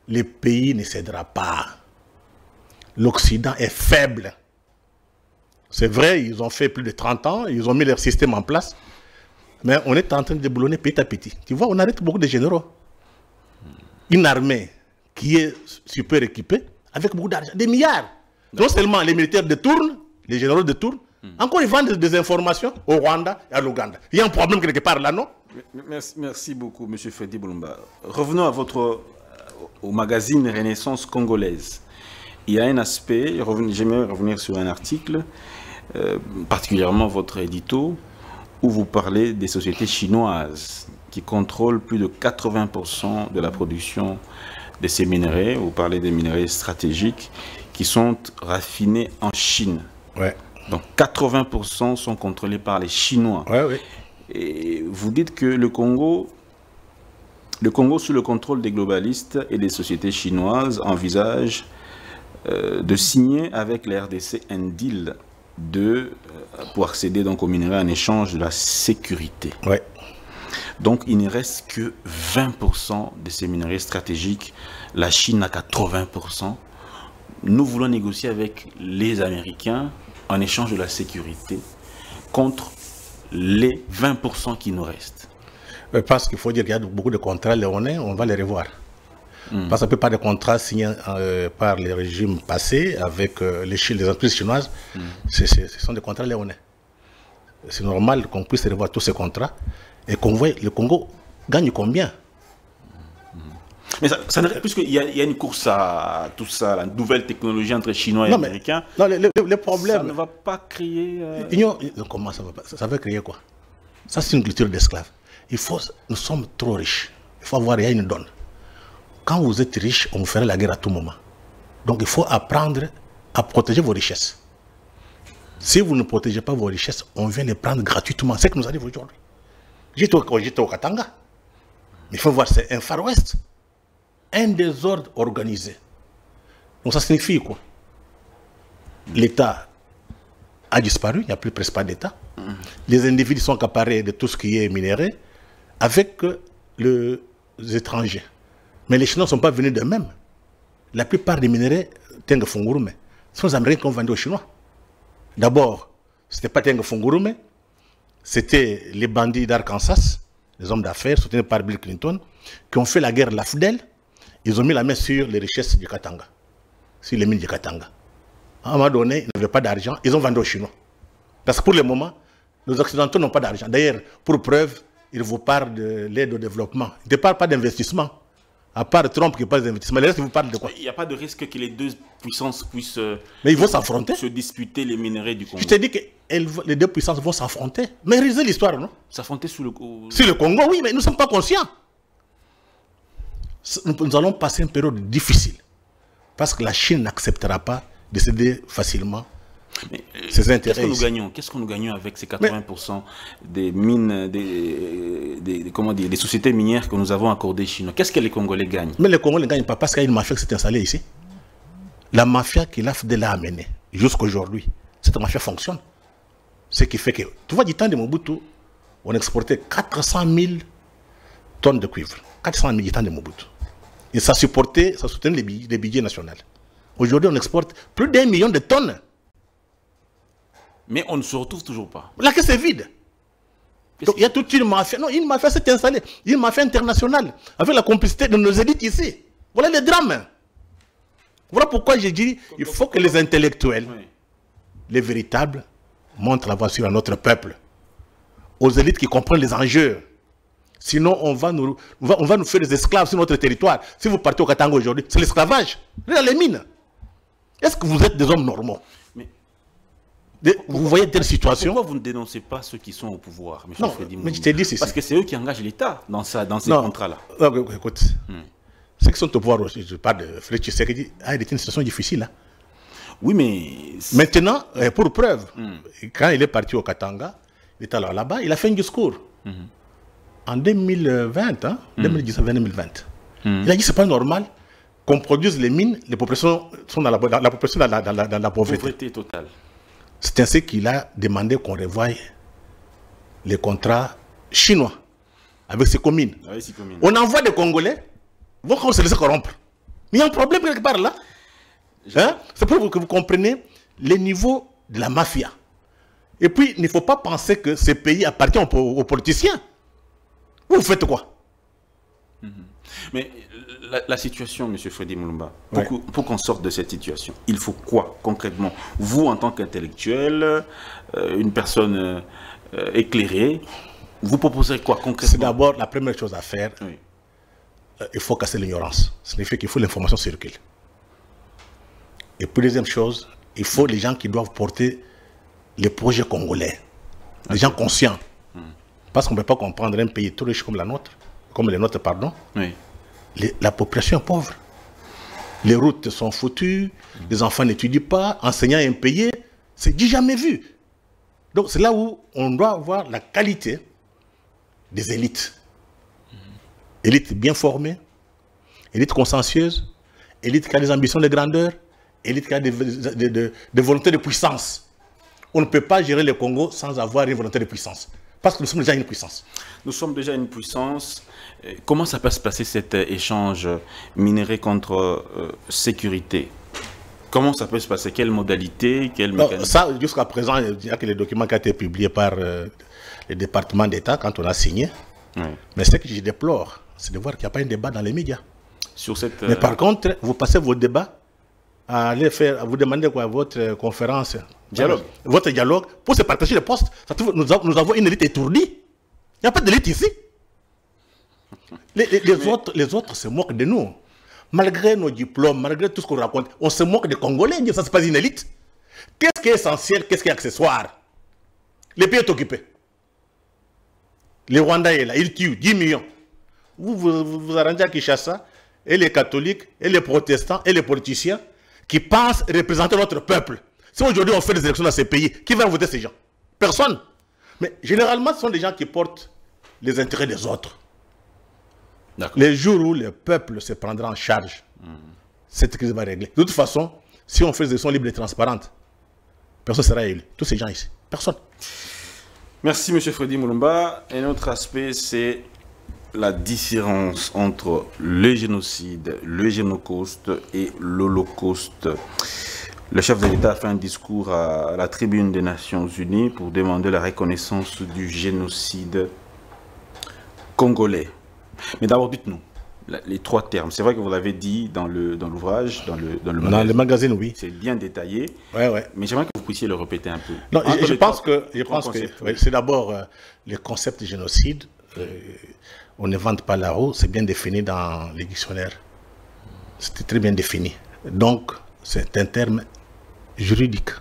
Le pays ne cédera pas. L'Occident est faible. C'est vrai, ils ont fait plus de 30 ans, ils ont mis leur système en place. Mais on est en train de déboulonner petit à petit. Tu vois, on arrête beaucoup de généraux. Une armée qui est super équipée, avec beaucoup d'argent, des milliards. Non seulement les militaires détournent, les généraux détournent, encore ils vendent des informations au Rwanda et à l'Ouganda. Il y a un problème quelque part là, non? Merci beaucoup, M. Freddy Boulumba. Revenons à au magazine Renaissance congolaise. Il y a un aspect, j'aimerais revenir sur un article, particulièrement votre édito, où vous parlez des sociétés chinoises qui contrôlent plus de 80% de la production de ces minerais. Vous parlez des minerais stratégiques qui sont raffinés en Chine. Ouais. Donc 80% sont contrôlés par les Chinois. Ouais, oui. Et vous dites que le Congo, sous le contrôle des globalistes et des sociétés chinoises, envisage de signer avec la RDC un deal pour accéder donc aux minerais en échange de la sécurité. Ouais. Donc il ne reste que 20% de ces minerais stratégiques. La Chine n'a qu'à 80%. Nous voulons négocier avec les Américains en échange de la sécurité contre les 20% qui nous restent. Parce qu'il faut dire qu'il y a beaucoup de contrats léonais, on va les revoir. Parce que la plupart des contrats signés par les régimes passés avec les entreprises chinoises, ce sont des contrats léonais. C'est normal qu'on puisse revoir tous ces contrats et qu'on voit le Congo gagne combien. Mais ça puisqu'il y a une course à tout ça, la nouvelle technologie entre Chinois et Américains. Non, le problème... Ça ne va pas créer... Comment ça va pas? Ça va créer quoi? Ça, c'est une culture d'esclaves. Nous sommes trop riches. Il faut avoir rien une donne. Quand vous êtes riche, on vous fera la guerre à tout moment. Donc il faut apprendre à protéger vos richesses. Si vous ne protégez pas vos richesses, on vient les prendre gratuitement. C'est ce que nous arrive aujourd'hui. J'étais au Katanga. Mais il faut voir, c'est un Far West. Un désordre organisé. Donc ça signifie quoi? L'État a disparu, il n'y a plus presque pas d'État. Les individus sont accaparés de tout ce qui est minéré avec les étrangers. Mais les Chinois ne sont pas venus d'eux-mêmes. La plupart des minéraux, Tengue Fungurume, sont les Américains qui ont vendu aux Chinois. D'abord, ce n'était pas Tengue Fungurume, c'était les bandits d'Arkansas, les hommes d'affaires soutenus par Bill Clinton, qui ont fait la guerre de la FDL. Ils ont mis la main sur les richesses du Katanga, sur les mines du Katanga. À un moment donné, ils n'avaient pas d'argent, ils ont vendu aux Chinois. Parce que pour le moment, les Occidentaux n'ont pas d'argent. D'ailleurs, pour preuve, ils vous parlent de l'aide au développement. Ils ne parlent pas d'investissement. À part Trump qui parle d'investissement, les restes, ils vous parlent de quoi? Il n'y a pas de risque que les deux puissances puissent mais ils vont s'affronter. Se disputer les minerais du Congo. Je t'ai dit que les deux puissances vont s'affronter. Mais réalisez l'histoire, non? S'affronter sur le Congo, oui, mais nous ne sommes pas conscients. Nous allons passer une période difficile. Parce que la Chine n'acceptera pas de céder facilement ses intérêts. Qu'est-ce que nous gagnons avec ces 80% des mines, des sociétés minières que nous avons accordées aux Chinois? Qu'est-ce que les Congolais gagnent? Mais les Congolais ne gagnent pas parce qu'il y a une mafia qui s'est installée ici. La mafia qui l'a amenée jusqu'à aujourd'hui, cette mafia fonctionne. Ce qui fait que, tu vois, du temps de Mobutu, on exportait 400 000 tonnes de cuivre. 400 000 du temps de Mobutu. Et ça soutenait les budgets nationaux. Aujourd'hui, on exporte plus d'1 million de tonnes. Mais on ne se retrouve toujours pas. La caisse est vide. Donc il y a toute une mafia. Non, une mafia s'est installée. Une mafia internationale. Avec la complicité de nos élites ici. Voilà les drames. Voilà pourquoi j'ai dit il faut que les intellectuels, les véritables, montrent la voie sur à notre peuple. Aux élites qui comprennent les enjeux. Sinon, on va nous faire des esclaves sur notre territoire. Si vous partez au Katanga aujourd'hui, c'est l'esclavage. Regardez les mines. Est-ce que vous êtes des hommes normaux? Vous voyez telle situation? Pourquoi vous ne dénoncez pas ceux qui sont au pouvoir? Non, mais je t'ai dit, parce que c'est eux qui engagent l'État dans ces contrats-là. Écoute, ceux qui sont au pouvoir aussi, je parle de Félix Tshisekedi, il était une situation difficile. Hein. Oui, mais... Maintenant, pour preuve, quand il est parti au Katanga, il était alors là-bas, il a fait un discours. En 2020, 2019-2020. Il a dit c'est pas normal qu'on produise les mines, les populations sont dans la pauvreté. Pauvreté totale. C'est ainsi qu'il a demandé qu'on revoie les contrats chinois avec ces communes. On envoie des Congolais, vont se laisser corrompre. Mais il y a un problème quelque part là. Hein? C'est pour que vous compreniez les niveaux de la mafia. Et puis, il ne faut pas penser que ces pays appartiennent aux politiciens. Vous faites quoi? Mais la situation, M. Freddy Mulumba, pour qu'on sorte de cette situation, il faut quoi concrètement? Vous, en tant qu'intellectuel, une personne éclairée, vous proposez quoi concrètement? C'est d'abord la première chose à faire. Il faut casser l'ignorance. Ça signifie qu'il faut l'information circule. Et puis, deuxième chose, il faut les gens qui doivent porter les projets congolais. Les gens conscients. Parce qu'on ne peut pas comprendre un pays tout riche comme le nôtre, pardon. La population est pauvre. Les routes sont foutues, les enfants n'étudient pas, enseignants impayés. C'est du jamais vu. Donc c'est là où on doit voir la qualité des élites. Élites bien formées, élites consciencieuses, élites qui a des ambitions de grandeur, élites qui a des volontés de puissance. On ne peut pas gérer le Congo sans avoir une volonté de puissance. Parce que nous sommes déjà une puissance. Nous sommes déjà une puissance. Comment ça peut se passer cet échange minéré contre sécurité? Comment ça peut se passer? Quelle modalité? Quel mécanisme? Ça, jusqu'à présent, il y a que les documents qui ont été publiés par le département d'État quand on a signé. Mais ce que je déplore, c'est de voir qu'il n'y a pas un débat dans les médias. Sur cette, mais par contre, vous passez vos débats à aller faire, à vous demander quoi, votre conférence, votre dialogue, pour se partager les postes. Nous avons une élite étourdie. Il n'y a pas d'élite ici. Les autres se moquent de nous. Malgré nos diplômes, malgré tout ce qu'on raconte, on se moque des Congolais. Ça, c'est pas une élite. Qu'est-ce qui est essentiel, qu'est-ce qui est accessoire? Le pays est occupé. Le Rwanda est là, il tue 10 millions. Vous arrangez à Kinshasa, et les catholiques, et les protestants, et les politiciens qui pensent représenter notre peuple. Si aujourd'hui on fait des élections dans ces pays, qui va voter ces gens? Personne. Mais généralement, ce sont des gens qui portent les intérêts des autres. Les jours où le peuple se prendra en charge, cette crise va régler. De toute façon, si on fait des élections libres et transparentes, personne ne sera élu. Tous ces gens ici. Personne. Merci, M. Freddy Mulumba. Un autre aspect, c'est la différence entre le génocide, le génocauste et l'Holocauste. Le chef de l'État a fait un discours à la tribune des Nations Unies pour demander la reconnaissance du génocide congolais. Mais d'abord, dites-nous les trois termes. C'est vrai que vous l'avez dit dans l'ouvrage, dans le magazine, oui. C'est bien détaillé. Ouais. Mais j'aimerais que vous puissiez le répéter un peu. Non, je pense que c'est d'abord le concept de génocide. On ne vante pas la roue, c'est bien défini dans les dictionnaires. C'était très bien défini. Donc, c'est un terme juridique.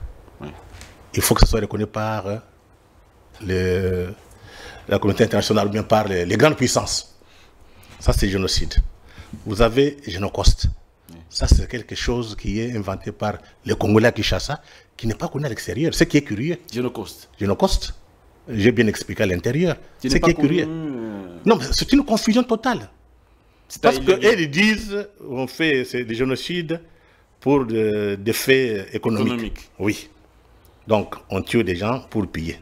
Oui. Il faut que ce soit reconnu par la communauté internationale ou bien par les grandes puissances. Ça, c'est génocide. Vous avez génocauste. Oui. Ça, c'est quelque chose qui est inventé par les Congolais à Kinshasa, qui n'est pas connu à l'extérieur. Ce qui est curieux. Génocauste. Génocauste. J'ai bien expliqué à l'intérieur. Ce qui est curieux. Non, mais c'est une confusion totale. Parce qu'ils disent on fait des génocides pour des faits économiques. Oui. Donc, on tue des gens pour piller.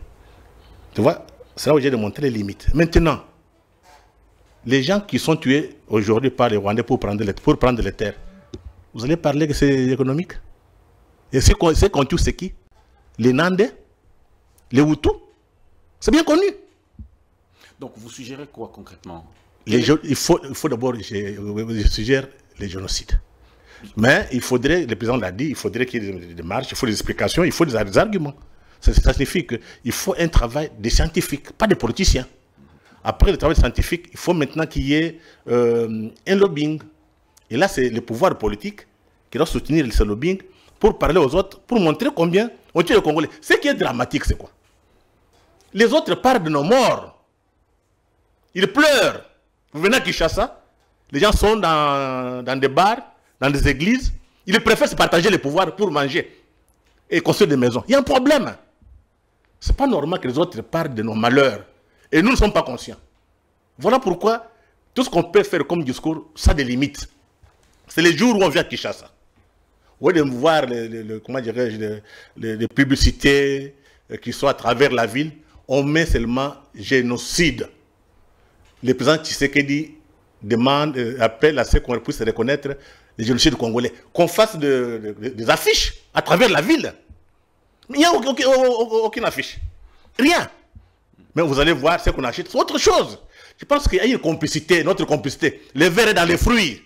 Tu vois, c'est là où j'ai démontré les limites. Maintenant, les gens qui sont tués aujourd'hui par les Rwandais pour prendre les terres, vous allez parler que c'est économique? Et ceux qu'on tue, c'est qui? Les Nandais? Les Hutus? C'est bien connu. Donc, vous suggérez quoi concrètement? Il faut d'abord, je suggère les génocides. Mais il faudrait, le président l'a dit, il faudrait qu'il y ait des démarches, il faut des explications, il faut des arguments. Ça signifie qu'il faut un travail des scientifiques, pas des politiciens. Après le travail scientifique, il faut maintenant qu'il y ait un lobbying. Et là, c'est le pouvoir politique qui doit soutenir ce lobbying pour parler aux autres, pour montrer combien on tue les Congolais. Ce qui est dramatique, c'est quoi? Les autres parlent de nos morts. Ils pleurent. Vous venez à Kinshasa, les gens sont dans des bars, dans des églises. Ils préfèrent se partager le pouvoir pour manger et construire des maisons. Il y a un problème. Ce n'est pas normal que les autres parlent de nos malheurs. Et nous ne sommes pas conscients. Voilà pourquoi tout ce qu'on peut faire comme discours, ça a des limites. C'est les jours où on vient à Kinshasa. Au lieu de voir les publicités qui sont à travers la ville, on met seulement génocide. Le président Tshisekedi appelle à ce qu'on puisse reconnaître les génocides congolais. Qu'on fasse des affiches à travers la ville. Mais il n'y a aucune affiche. Rien. Mais vous allez voir ce qu'on achète, c'est autre chose. Je pense qu'il y a une complicité, notre complicité. Le verre est dans les fruits.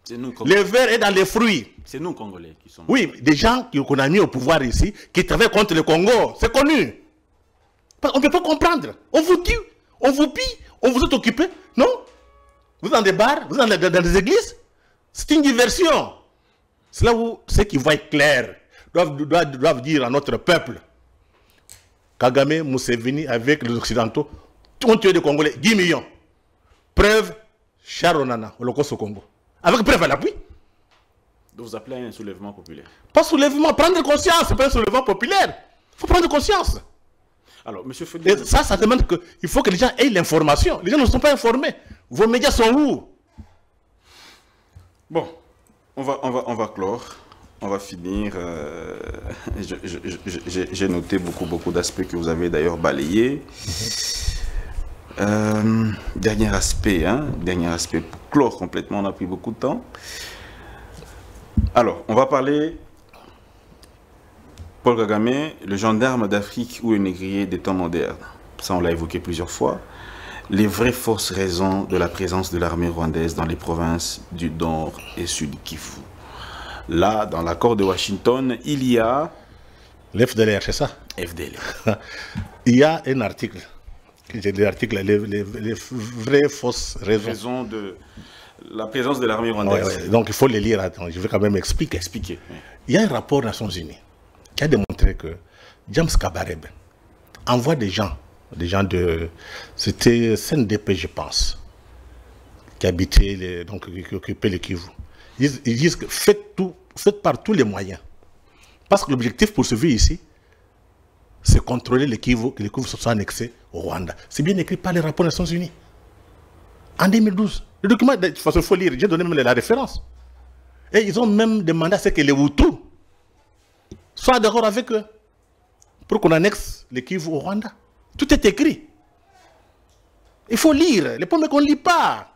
Le verre est dans les fruits. C'est nous, Congolais, qui sommes... Oui, des gens qu'on a mis au pouvoir ici, qui travaillent contre le Congo. C'est connu. On ne peut pas comprendre. On vous tue, on vous pille, on vous est occupé. Non? Vous êtes dans des bars, vous êtes dans des églises. C'est une diversion. C'est là où ceux qui voient clair doivent dire à notre peuple: Kagame, Museveni, avec les Occidentaux, ont tué des Congolais, 10 millions. Preuve, Charonana, Holocauste au Congo. Avec preuve à l'appui. Donc vous appelez à un soulèvement populaire? Pas soulèvement, prendre conscience, c'est pas un soulèvement populaire. Il faut prendre conscience. Alors, M. Freddy... Ça demande qu'il faut que les gens aient l'information. Les gens ne sont pas informés. Vos médias sont où? Bon, on va clore. On va finir. J'ai noté beaucoup d'aspects que vous avez d'ailleurs balayés. Dernier aspect pour clore complètement, on a pris beaucoup de temps. Alors, on va parler Paul Kagame, le gendarme d'Afrique ou le négrier des temps modernes. Ça, on l'a évoqué plusieurs fois. Les vraies fausses raisons de la présence de l'armée rwandaise dans les provinces du Nord et Sud Kivu. Là, dans l'accord de Washington, il y a... L'FDLR, c'est ça? FDLR. Il y a un article j'ai l'article, les vraies fausses raisons. De la présence de l'armée rwandaise. Donc il faut les lire. Attends, je vais quand même expliquer. Oui. Il y a un rapport des Nations Unies qui a démontré que James Kabarebe envoie des gens de... C'était CNDP, je pense, qui habitaient, qui occupaient le Kivu. Ils disent que faites par tous les moyens. Parce que l'objectif poursuivi ici, c'est contrôler le Kivu, que le Kivu soit annexé au Rwanda. C'est bien écrit par les rapports des Nations Unies. En 2012. Le document, de toute façon, il faut lire, j'ai donné même la référence. Et ils ont même demandé à ce que les Hutus soient d'accord avec eux pour qu'on annexe le Kivu au Rwanda. Tout est écrit. Il faut lire. Le problème est qu'on ne lit pas.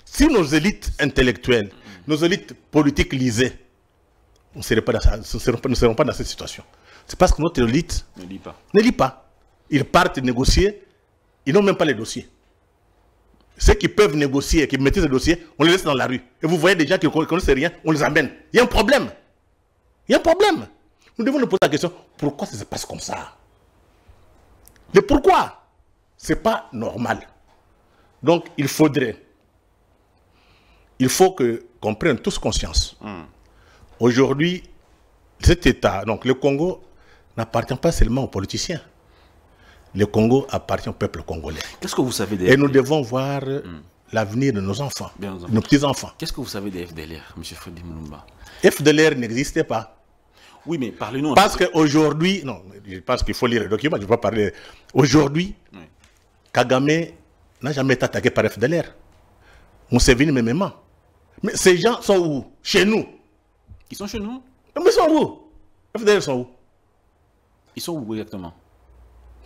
Si nos élites intellectuelles, nos élites politiques lisaient, nous ne serons pas dans cette situation. C'est parce que notre élite ne lit pas. Ils partent négocier, ils n'ont même pas les dossiers. Ceux qui peuvent négocier, qui maîtrisent les dossiers, on les laisse dans la rue. Et vous voyez des gens qui ne connaissent rien, on les amène. Il y a un problème. Il y a un problème. Nous devons nous poser la question, pourquoi ça se passe comme ça? Mais pourquoi? Ce n'est pas normal. Donc, il faut qu'on prenne tous conscience. Aujourd'hui, cet État, donc le Congo, n'appartient pas seulement aux politiciens. Le Congo appartient au peuple congolais. Qu'est-ce que vous savez des FDLR? Et nous devons voir l'avenir de nos enfants, de nos petits-enfants. Qu'est-ce que vous savez des FDLR, M. Freddy Mulumba? FDLR n'existait pas. Oui, mais parlez-nous. Parce qu'aujourd'hui, non, je pense qu'il faut lire le document, je ne vais pas parler. Aujourd'hui, Kagame n'a jamais été attaqué par FDLR. Museveni même. Mais ces gens sont où? Chez nous. Ils sont chez nous? Mais ils sont où? FDLR sont où? Ils sont où exactement?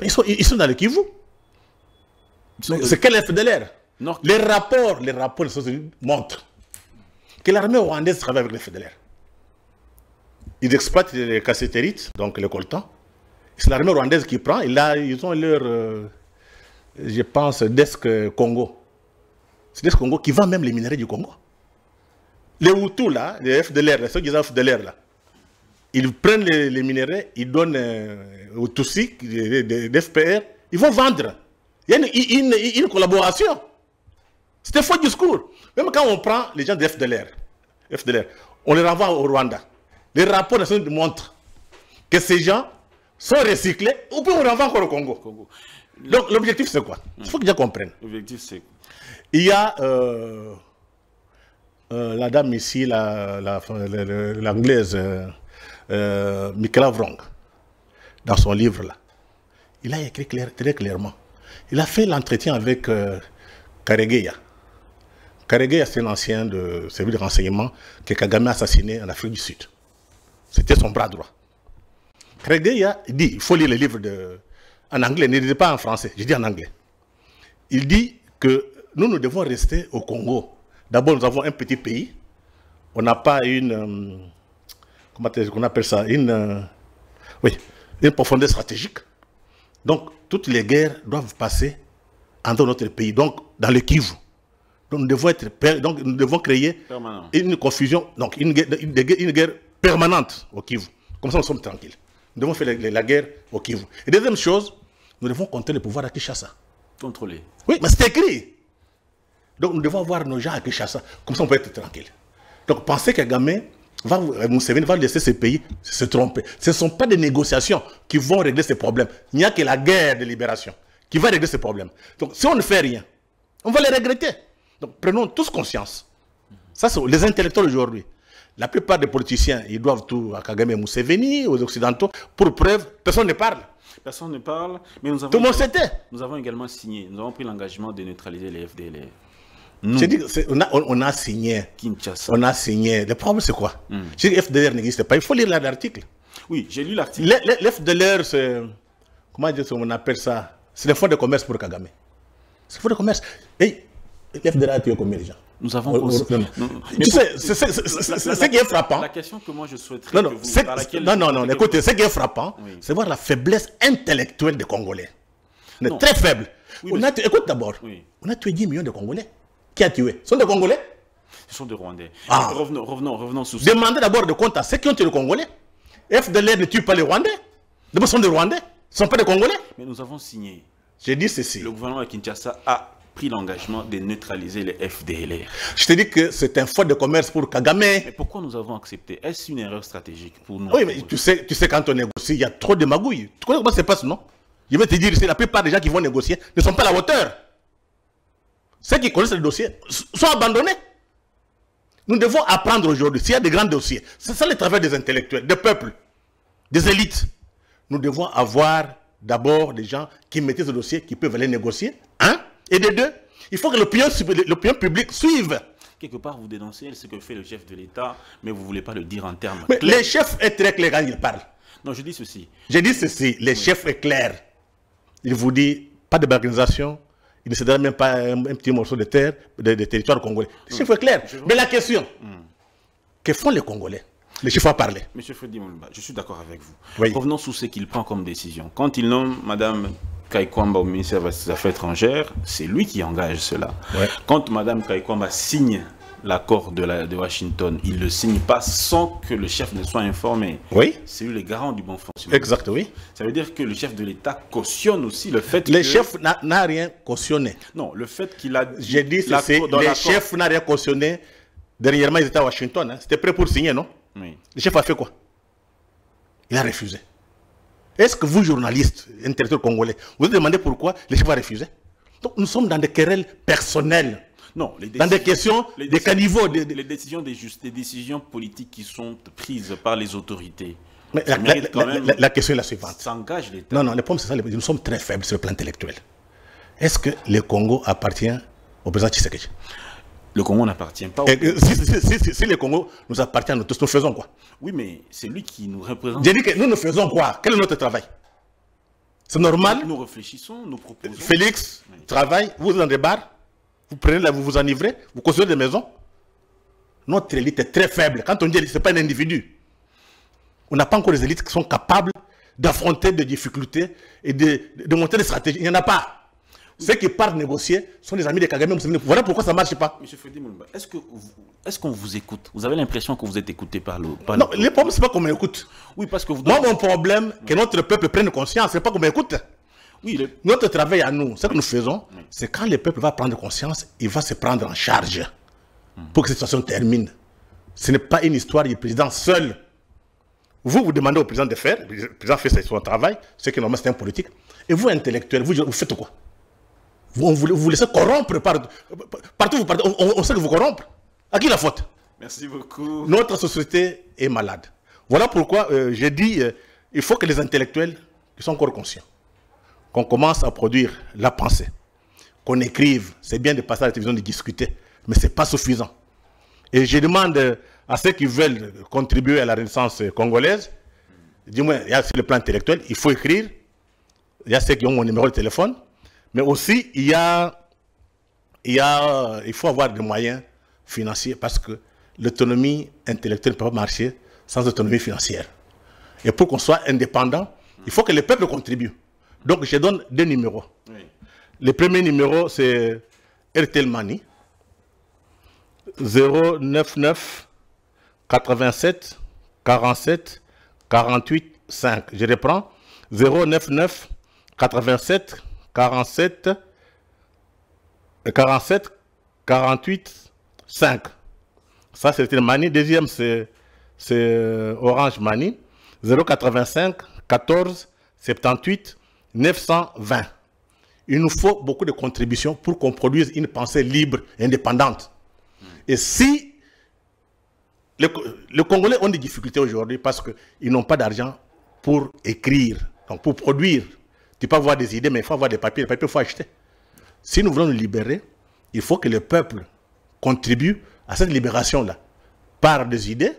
Ils sont dans le Kivu. C'est quel FDLR? Les rapports montrent que l'armée rwandaise travaille avec les FDLR. Ils exploitent les cassétérites, donc les coltans. C'est l'armée rwandaise qui prend. Et là, ils ont leur, je pense, desk Congo. C'est desk Congo qui vend même les minerais du Congo. Les Hutus, là, les FDLR, ceux qui ont FDLR, là, ils prennent les minerais, ils donnent aux Tutsis, des FPR, ils vont vendre. Il y a une collaboration. C'est un faux discours. Même quand on prend les gens de FDLR, on les renvoie au Rwanda. Les rapports nationaux montrent que ces gens sont recyclés, ou puis on renvoie encore au Congo. Donc l'objectif c'est quoi? Il faut que les gens comprennent. L'objectif c'est... Il y a la dame ici, l'anglaise, Michaela Vrong, dans son livre là, il a écrit très clairement. Il a fait l'entretien avec Karegeya. Karegeya, c'est un ancien de service de renseignement que Kagame a assassiné en Afrique du Sud. C'était son bras droit. Karegeya dit, il faut lire le livre en anglais, ne lisez pas en français, je dis en anglais. Il dit que nous devons rester au Congo. D'abord, nous avons un petit pays. On n'a pas une... comment on appelle ça? Une profondeur stratégique. Donc, toutes les guerres doivent passer dans notre pays, donc dans le Kivu. Donc, nous devons créer une confusion, donc une guerre permanente au Kivu. Comme ça, nous sommes tranquilles. Nous devons faire la guerre au Kivu. Et deuxième chose, nous devons contrôler le pouvoir à Kinshasa. Contrôler. Oui, mais c'est écrit. Donc, nous devons avoir nos gens à Kinshasa. Comme ça, on peut être tranquille. Donc, penser que Kagame Museveni va laisser ce pays se tromper. Ce ne sont pas des négociations qui vont régler ces problèmes. Il n'y a que la guerre de libération qui va régler ces problèmes. Donc, si on ne fait rien, on va les regretter. Donc, prenons tous conscience. Ça, c'est les intellectuels aujourd'hui. La plupart des politiciens, ils doivent tout à Kagame et Museveni, aux Occidentaux. Pour preuve, personne ne parle. Personne ne parle, mais nous avons... Tout le monde s'était. Nous avons également signé, nous avons pris l'engagement de neutraliser les FDLR. J'ai dit, on a signé. Kinshasa. On a signé. Le problème, c'est quoi? J'ai dit FDLR n'existe pas. Il faut lire l'article. Oui, j'ai lu l'article. L'FDLR, c'est... Comment dire, on appelle ça? C'est le fonds de commerce pour Kagame. C'est le fonds de commerce. Et l'FDLR a tué combien de gens? Nous avons... Tu sais, c'est ce qui est frappant. La question que moi je souhaiterais écoutez, ce qui est frappant, c'est voir la faiblesse intellectuelle des Congolais. On est très faible. Écoute d'abord, on a tué 10 millions de Congolais. Qui a tué? Ce sont des Congolais? Ce sont des Rwandais. Revenons sur ça. Demandez d'abord de compte à ceux qui ont tué les Congolais. FDLR ne tue pas les Rwandais. D'abord, ce sont des Rwandais. Ce ne sont pas des Congolais. Mais nous avons signé J'ai dit ceci. Le gouvernement de Kinshasa a pris l'engagement de neutraliser les FDLR. Je te dis que c'est un faute de commerce pour Kagame. Mais pourquoi nous avons accepté? Est-ce une erreur stratégique pour nous? Oui, mais tu sais quand on négocie, il y a trop de magouilles. Tu connais comment ça se passe, non? Je vais te dire, la plupart des gens qui vont négocier ne sont pas à la hauteur. Ceux qui connaissent le dossier sont abandonnés. Nous devons apprendre aujourd'hui, s'il y a des grands dossiers, c'est ça le travail des intellectuels, des peuples, des élites. Nous devons avoir d'abord des gens qui maîtrisent le dossier, qui peuvent aller négocier. Un. Et de deux, il faut que l'opinion publique suive. Quelque part, vous dénoncez ce que fait le chef de l'État, mais vous ne voulez pas le dire en termes mais clairs. Le chef est très clair quand il parle. Non, je dis ceci. J'ai dit ceci, le chef est clair. Il vous dit, pas de organisation, il ne cédera même pas un petit morceau de terre, de territoire congolais. Le chef est clair. Mais la question, que font les Congolais? Le chef a parlé. Monsieur Freddy Mulumba, je suis d'accord avec vous. Oui. Revenons sur ce qu'il prend comme décision. Quand il nomme Mme Kaikwamba au ministère des Affaires étrangères, c'est lui qui engage cela. Ouais. Quand Mme Kaikwamba signe l'accord de Washington, il ne le signe pas sans que le chef ne soit informé. Oui. C'est lui le garant du bon fonctionnement. Exact, oui. Ça veut dire que le chef de l'État cautionne aussi le fait Le chef n'a rien cautionné. Non, le fait qu'il a... J'ai dit ceci, le chef n'a rien cautionné. Dernièrement, ils étaient à Washington. Hein. C'était prêt pour signer, non? Oui. Le chef a fait quoi? Il a refusé. Est-ce que vous, journalistes, intellectuels congolais, vous vous demandez pourquoi le chef a refusé? Donc nous sommes dans des querelles personnelles. Non, dans des questions, des caniveaux. Les décisions des décisions politiques qui sont prises par les autorités. Mais la question est la suivante. S'engage l'État. Non, le problème c'est ça, nous sommes très faibles sur le plan intellectuel. Est-ce que le Congo appartient au président Tshisekedi? Le Congo n'appartient pas au... Si le Congo nous appartient, nous tous, nous faisons quoi? Oui, mais c'est lui qui nous représente. J'ai dit que nous faisons quoi? Quel est notre travail? C'est normal? Nous réfléchissons, nous proposons. Félix travaille, vous êtes dans des bars, vous prenez là, vous vous enivrez, vous construisez des maisons. Notre élite est très faible. Quand on dit élite, ce n'est pas un individu. On n'a pas encore des élites qui sont capables d'affronter des difficultés et de monter des stratégies. Il n'y en a pas. Ceux qui partent négocier sont des amis de Kagame. Voilà pourquoi ça ne marche pas. Monsieur Freddy Mulumba, est-ce qu'on vous écoute? Vous avez l'impression que vous êtes écouté par le... Non, le problème, ce n'est pas qu'on m'écoute. Oui, parce que vous... Moi, mon problème, que notre peuple prenne conscience, ce n'est pas qu'on m'écoute. Oui, notre travail à nous, ce que nous faisons, c'est quand le peuple va prendre conscience, il va se prendre en charge pour que cette situation termine. Ce n'est pas une histoire du président seul. Vous demandez au président de faire, le président fait son travail, ce qui est normal, c'est un politique. Et vous, intellectuels, vous faites quoi? Vous laissez corrompre partout vous partez, on sait que vous corrompre. À qui la faute? Merci beaucoup. Notre société est malade. Voilà pourquoi j'ai dit, il faut que les intellectuels qui sont encore conscients, qu'on commence à produire la pensée, qu'on écrive. C'est bien de passer à la télévision, de discuter, mais ce n'est pas suffisant. Et je demande à ceux qui veulent contribuer à la Renaissance congolaise, du moins, il y a sur le plan intellectuel, il faut écrire. Il y a ceux qui ont mon numéro de téléphone, mais aussi il faut avoir des moyens financiers parce que l'autonomie intellectuelle ne peut pas marcher sans autonomie financière. Et pour qu'on soit indépendant, il faut que le peuple contribue. Donc, je donne deux numéros. Oui. Le premier numéro, c'est RTL Money. 099 87 47 48 5. Je reprends. 099 87 47 48 5. Ça, c'est RTL Money. Deuxième, c'est Orange Money. 085 14 78 920. Il nous faut beaucoup de contributions pour qu'on produise une pensée libre et indépendante. Et si les Congolais ont des difficultés aujourd'hui parce qu'ils n'ont pas d'argent pour écrire, donc pour produire, tu peux avoir des idées, mais il faut avoir des papiers, les papiers, il faut acheter. Si nous voulons nous libérer, il faut que le peuple contribue à cette libération-là, par des idées,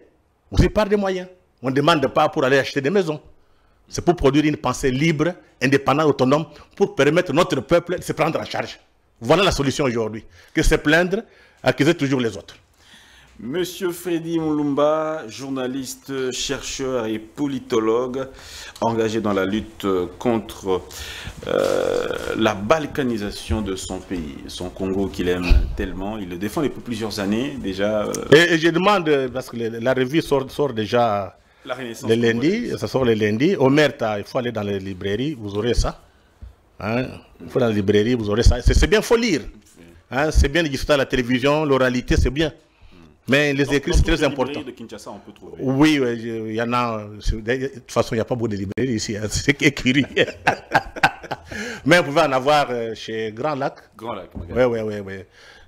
aussi par des moyens. On ne demande pas pour aller acheter des maisons. C'est pour produire une pensée libre, indépendante, autonome, pour permettre à notre peuple de se prendre en charge. Voilà la solution aujourd'hui. Que se plaindre, accuser toujours les autres. Monsieur Freddy Mulumba, journaliste, chercheur et politologue, engagé dans la lutte contre la balkanisation de son pays, son Congo qu'il aime tellement. Il le défend depuis plusieurs années déjà. Et je demande, parce que la revue sort déjà le lundi, ça sort le lundi. Omerta, il faut aller dans les librairies, vous aurez ça. Hein. Il faut dans la librairie, vous aurez ça. C'est bien, il faut lire. Hein. C'est bien de à la télévision, l'oralité, c'est bien. Mais les écrits, c'est très important. De Kinshasa, on peut trouver. Oui, il y en a. De toute façon, il n'y a pas beaucoup de librairies ici. Hein. C'est écrit. Mais vous pouvez en avoir chez Grand Lac. Grand Lac, oui.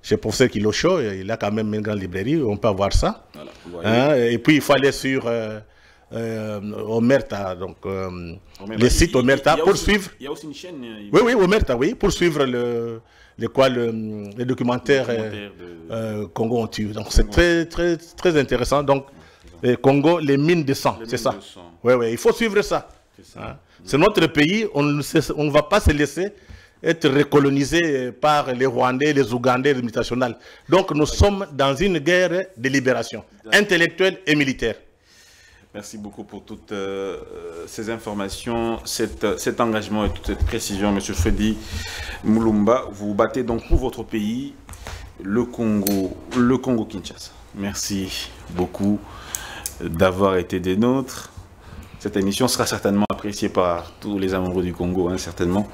Chez professeur Kilocho, il a quand même une grande librairie. On peut avoir ça. Voilà, hein. Et puis, il faut aller sur Omerta, donc le site Omerta, pour suivre. Il y a aussi une chaîne. Oui, Omerta, oui, pour suivre le documentaire Congo on tue. Donc c'est très intéressant. Donc Congo, les mines de sang, c'est ça. Oui, il faut suivre ça. C'est notre pays, on ne va pas se laisser être recolonisé par les Rwandais, les Ougandais, les multinationales. Donc nous sommes dans une guerre de libération intellectuelle et militaire. Merci beaucoup pour toutes ces informations, cet engagement et toute cette précision, M. Freddy Mulumba. Vous vous battez donc pour votre pays, le Congo Kinshasa. Merci beaucoup d'avoir été des nôtres. Cette émission sera certainement appréciée par tous les amoureux du Congo, hein, certainement.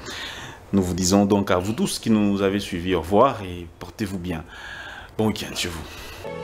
Nous vous disons donc à vous tous qui nous avez suivis, au revoir et portez-vous bien. Bon week-end chez vous.